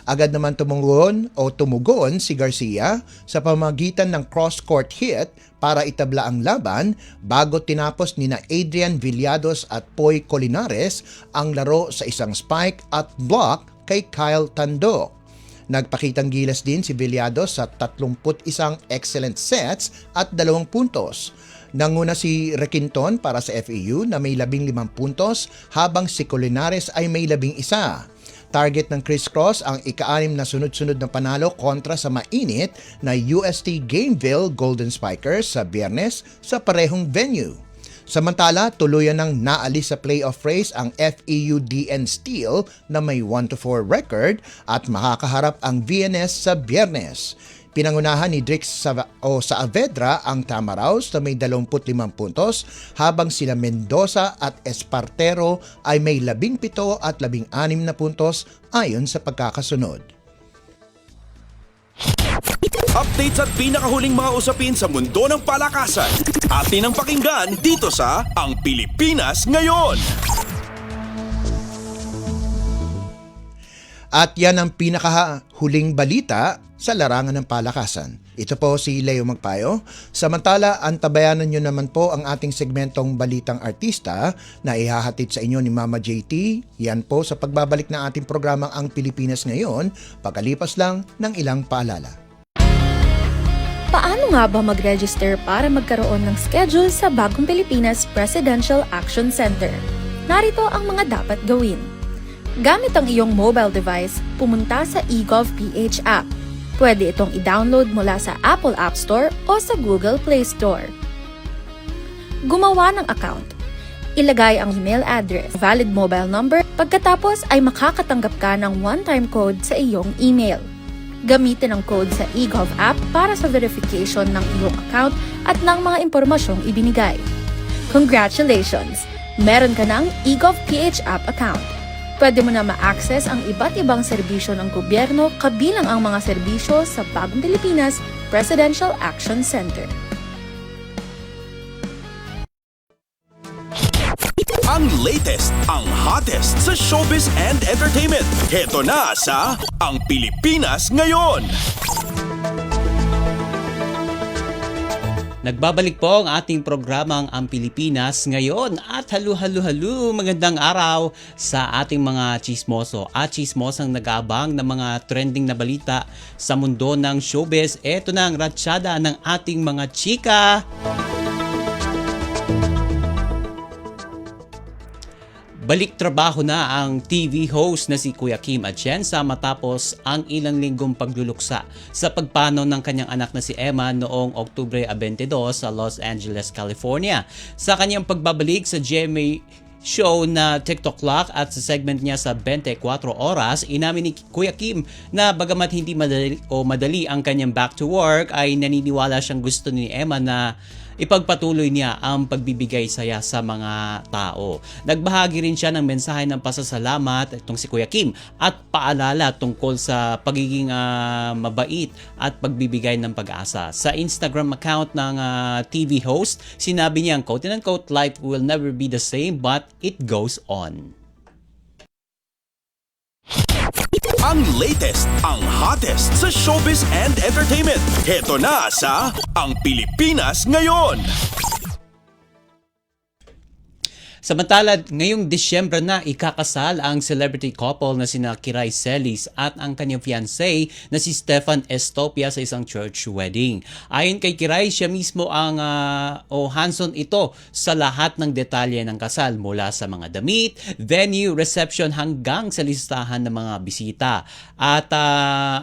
Agad naman tumugon si Garcia sa pamamagitan ng cross-court hit para itabla ang laban bago tinapos ni na Adrian Villados at Poy Colinares ang laro sa isang spike at block kay Kyle Tando. Nagpakitang gilas din si Villados sa 31 excellent sets at 2 puntos. Nanguna si Requinton para sa FEU na may 15 puntos habang si Colinares ay may 11. Target ng Chris Cross ang ika-6 na sunod-sunod na panalo kontra sa mainit na UST Gameville Golden Spikers sa Biyernes sa parehong venue. Samantala, tuluyan ng naalis sa playoff race ang FEU DN Steel na may 1-4 record at makakaharap ang VNS sa Biyernes. Pinangunahan ni Drix Saavedra ang Tamaraws na may 25 puntos habang sila Mendoza at Espartero ay may 17 at 16 na puntos ayon sa pagkakasunod. Updates at pinakahuling mga usapin sa mundo ng palakasan. Atin ang pakinggan dito sa Ang Pilipinas Ngayon. At yan ang pinakahuling balita sa larangan ng palakasan. Ito po si Leo Magpayo. Samantala, antabayanan nyo naman po ang ating segmentong Balitang Artista na ihahatid sa inyo ni Mama JT. Yan po sa pagbabalik ng ating programang Ang Pilipinas Ngayon, pagkalipas lang ng ilang paalala. Paano nga ba mag-register para magkaroon ng schedule sa Bagong Pilipinas Presidential Action Center? Narito ang mga dapat gawin. Gamit ang iyong mobile device, pumunta sa eGovPH app. Pwede itong i-download mula sa Apple App Store o sa Google Play Store. Gumawa ng account. Ilagay ang email address, valid mobile number, pagkatapos ay makakatanggap ka ng one-time code sa iyong email. Gamitin ang code sa eGov app para sa verification ng iyong account at ng mga impormasyong ibinigay. Congratulations! Meron ka ng eGov PH app account. Pwede mo na ma-access ang iba't ibang serbisyo ng gobyerno kabilang ang mga serbisyo sa Bagong Pilipinas Presidential Action Center. Ang latest, ang hottest sa showbiz and entertainment. Heto na sa Ang Pilipinas Ngayon. Nagbabalik po ang ating programang Ang Pilipinas Ngayon at halu magandang araw sa ating mga chismoso at chismosang nag-aabang ng mga trending na balita sa mundo ng showbiz. Ito na ang ratsyada ng ating mga chika. Balik trabaho na ang TV host na si Kuya Kim Atienza matapos ang ilang linggong pagluluksa sa pagpanaw ng kanyang anak na si Emma noong Oktubre 22 sa Los Angeles, California. Sa kanyang pagbabalik sa GMA show na TikTok Clock at sa segment niya sa 24 Oras, inamin ni Kuya Kim na bagamat hindi madali ang kanyang back to work ay naniniwala siyang gusto ni Emma na ipagpatuloy niya ang pagbibigay saya sa mga tao. Nagbahagi rin siya ng mensahe ng pasasalamat itong si Kuya Kim at paalala tungkol sa pagiging mabait at pagbibigay ng pag-asa. Sa Instagram account ng TV host, sinabi niya, quote-unquote, "Life will never be the same but it goes on." Ang latest, ang hottest sa showbiz and entertainment. Heto na sa Ang Pilipinas Ngayon. Samantala, ngayong Disyembre na ikakasal ang celebrity couple na sina Kiray Celis at ang kanyang fiancé na si Stefan Estopia sa isang church wedding. Ayon kay Kiray, siya mismo ang hands-on ito sa lahat ng detalye ng kasal mula sa mga damit, venue, reception hanggang sa listahan ng mga bisita. At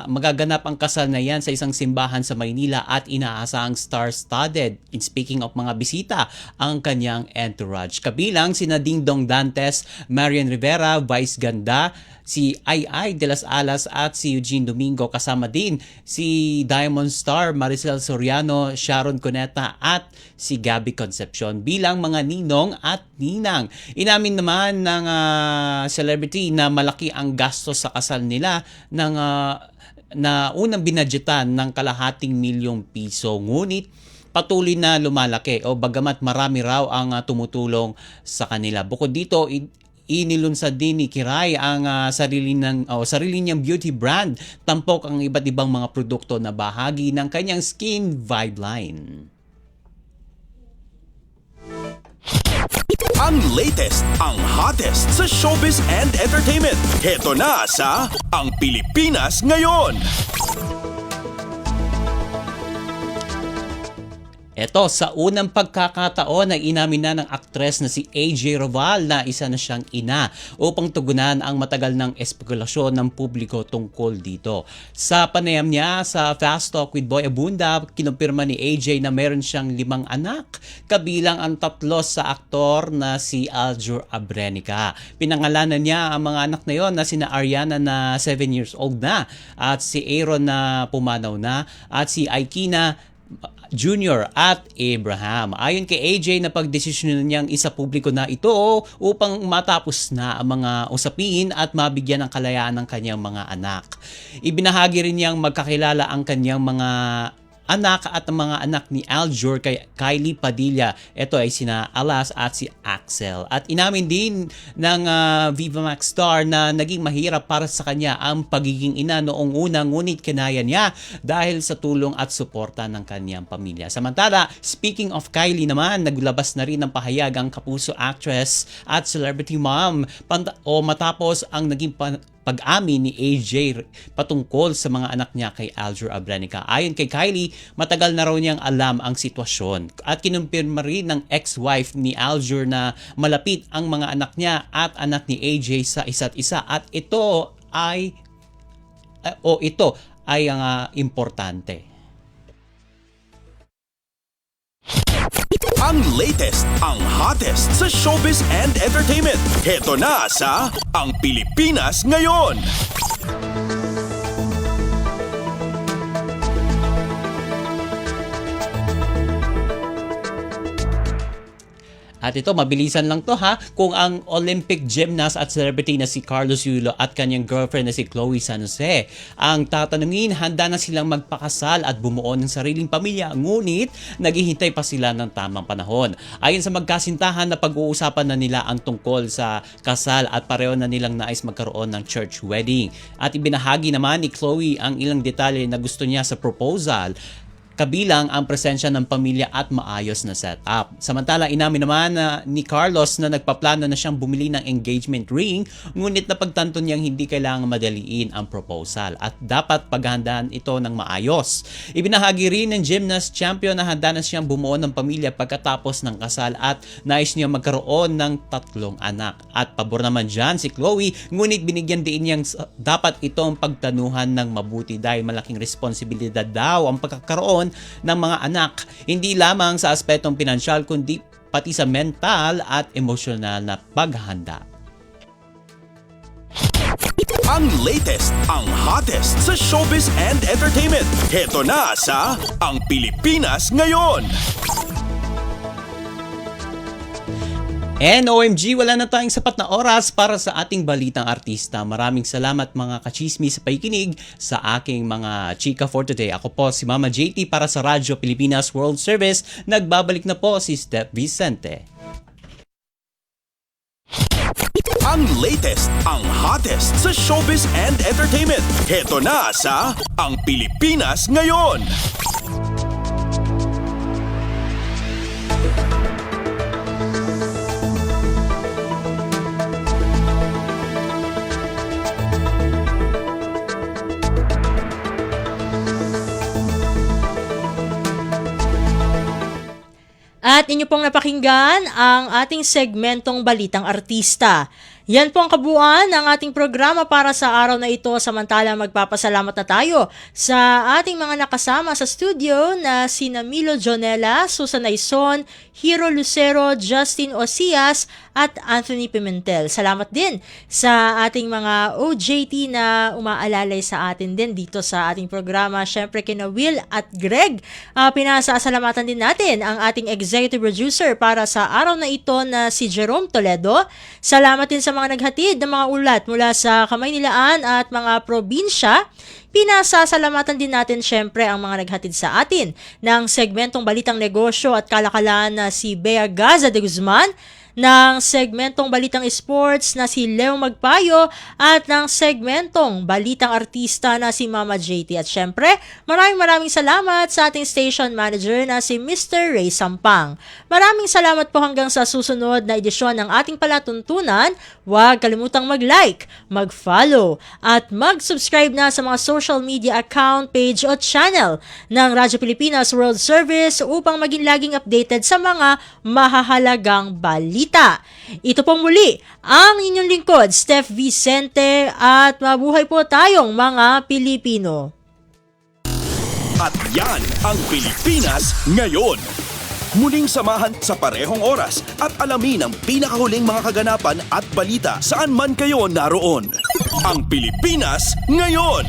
magaganap ang kasal na yan sa isang simbahan sa Maynila at inaasahang star-studded. In speaking of mga bisita, ang kanyang entourage. Kabilang sina Ding Dong Dantes, Marian Rivera, Vice Ganda, si Ai de las Alas at si Eugene Domingo, kasama din si Diamond Star, Maricel Soriano, Sharon Cuneta at si Gabby Concepcion bilang mga ninong at ninang. Inamin naman ng celebrity na malaki ang gastos sa kasal nila na unang binadgetan ng ₱250,000. Ngunit patuloy na lumalaki o bagamat marami raw ang tumutulong sa kanila. Bukod dito, inilunsad din ni Kiray ang sarili niyang beauty brand. Tampok ang iba't ibang mga produkto na bahagi ng kanyang Skin Vibe line. Ang latest, ang hottest sa showbiz and entertainment. Heto na sa Ang Pilipinas Ngayon. Ito, sa unang pagkakataon ay inamin na ng aktres na si AJ Roval na isa na siyang ina upang tugunan ang matagal ng espekulasyon ng publiko tungkol dito. Sa panayam niya sa Fast Talk with Boy Abunda, kinumpirma ni AJ na meron siyang 5 anak, kabilang ang 3 sa aktor na si Aljur Abrenica. Pinangalanan niya ang mga anak na yon na sina Ariana na 7 years old na, at si Aaron na pumanaw na, at si Aikina Junior at Abraham. Ayon kay AJ, na pagdesisyon niyang isa publiko na ito upang matapos na ang mga usapin at mabigyan ng kalayaan ng kanyang mga anak. Ibinahagi rin niyang magkakilala ang kanyang mga anak at ang mga anak ni Aljur kay Kylie Padilla. Ito ay sina Alas at si Axel. At inamin din ng Viva Max star na naging mahirap para sa kanya ang pagiging ina noong una, ngunit kinaya niya dahil sa tulong at suporta ng kanyang pamilya. Samantala, speaking of Kylie naman, naglabas na rin ng pahayag ang kapuso actress at celebrity mom matapos ang naging pag-amin ni AJ patungkol sa mga anak niya kay Aljur Abrenica. Ayon kay Kylie, matagal na raw niyang alam ang sitwasyon at kinumpirma rin ng ex-wife ni Aljur na malapit ang mga anak niya at anak ni AJ sa isa't isa, at ito ay importante. Ang latest, ang hottest sa showbiz and entertainment. Heto na sa Ang Pilipinas Ngayon. At ito, mabilisan lang to ha. Kung ang Olympic gymnast at celebrity na si Carlos Yulo at kanyang girlfriend na si Chloe San Jose ang tatanungin, handa na silang magpakasal at bumuo ng sariling pamilya. Ngunit, naghihintay pa sila ng tamang panahon. Ayon sa magkasintahan na pag-uusapan na nila ang tungkol sa kasal at pareho na nilang nais magkaroon ng church wedding. At ibinahagi naman ni Chloe ang ilang detalye na gusto niya sa proposal, kabilang ang presensya ng pamilya at maayos na setup. Samantala, inamin naman ni Carlos na nagpaplano na siyang bumili ng engagement ring, ngunit napagtanto niyang hindi kailangang madaliin ang proposal at dapat paghandaan ito ng maayos. Ibinahagi rin ng gymnast champion na handa na siyang bumuo ng pamilya pagkatapos ng kasal at nais niya magkaroon ng 3 anak. At pabor naman dyan si Chloe, ngunit binigyan din niyang dapat itong pagtanuhan ng mabuti dahil malaking responsibilidad daw ang pagkakaroon ng mga anak, hindi lamang sa aspetong pinansyal kundi pati sa mental at emosyonal na paghahanda. Ang latest, ang hottest sa showbiz and entertainment. Heto na sa Ang Pilipinas Ngayon. And OMG, wala na tayong sapat na oras para sa ating balitang artista. Maraming salamat mga kachismi sa pakikinig sa aking mga chika for today. Ako po si Mama JT para sa Radyo Pilipinas World Service. Nagbabalik na po si Steph Vicente. Ang latest, ang hottest sa showbiz and entertainment. Heto na sa Ang Pilipinas Ngayon. At inyo pong napakinggan ang ating segmentong Balitang Artista. Yan po ang kabuuan ng ating programa para sa araw na ito. Samantala, magpapasalamat na tayo sa ating mga nakasama sa studio na sina Milo Jonella, Susan Aison, Hiro Lucero, Justin Osias at Anthony Pimentel. Salamat din sa ating mga OJT na umaalalay sa atin din dito sa ating programa. Syempre kina Will at Greg. Pinasasalamatan din natin ang ating executive producer para sa araw na ito na si Jerome Toledo. Salamat din sa mga naghatid ng mga ulat mula sa Kamaynilaan at mga probinsya. Pinasasalamatan din natin syempre ang mga naghatid sa atin ng segmentong Balitang Negosyo at Kalakalan na si Bea Gaza de Guzman, ng segmentong Balitang Sports na si Leo Magpayo at ng segmentong Balitang Artista na si Mama JT. At syempre, maraming salamat sa ating station manager na si Mr. Ray Sampang. Maraming salamat po hanggang sa susunod na edisyon ng ating palatuntunan. Huwag kalimutang mag-like, mag-follow at mag-subscribe na sa mga social media account, page o channel ng Radyo Pilipinas World Service upang maging laging updated sa mga mahahalagang balita. Ito pong muli ang inyong lingkod, Steph Vicente, at mabuhay po tayong mga Pilipino. At yan ang Pilipinas Ngayon. Muling samahan sa parehong oras at alamin ang pinakahuling mga kaganapan at balita saan man kayo naroon. Ang Pilipinas Ngayon.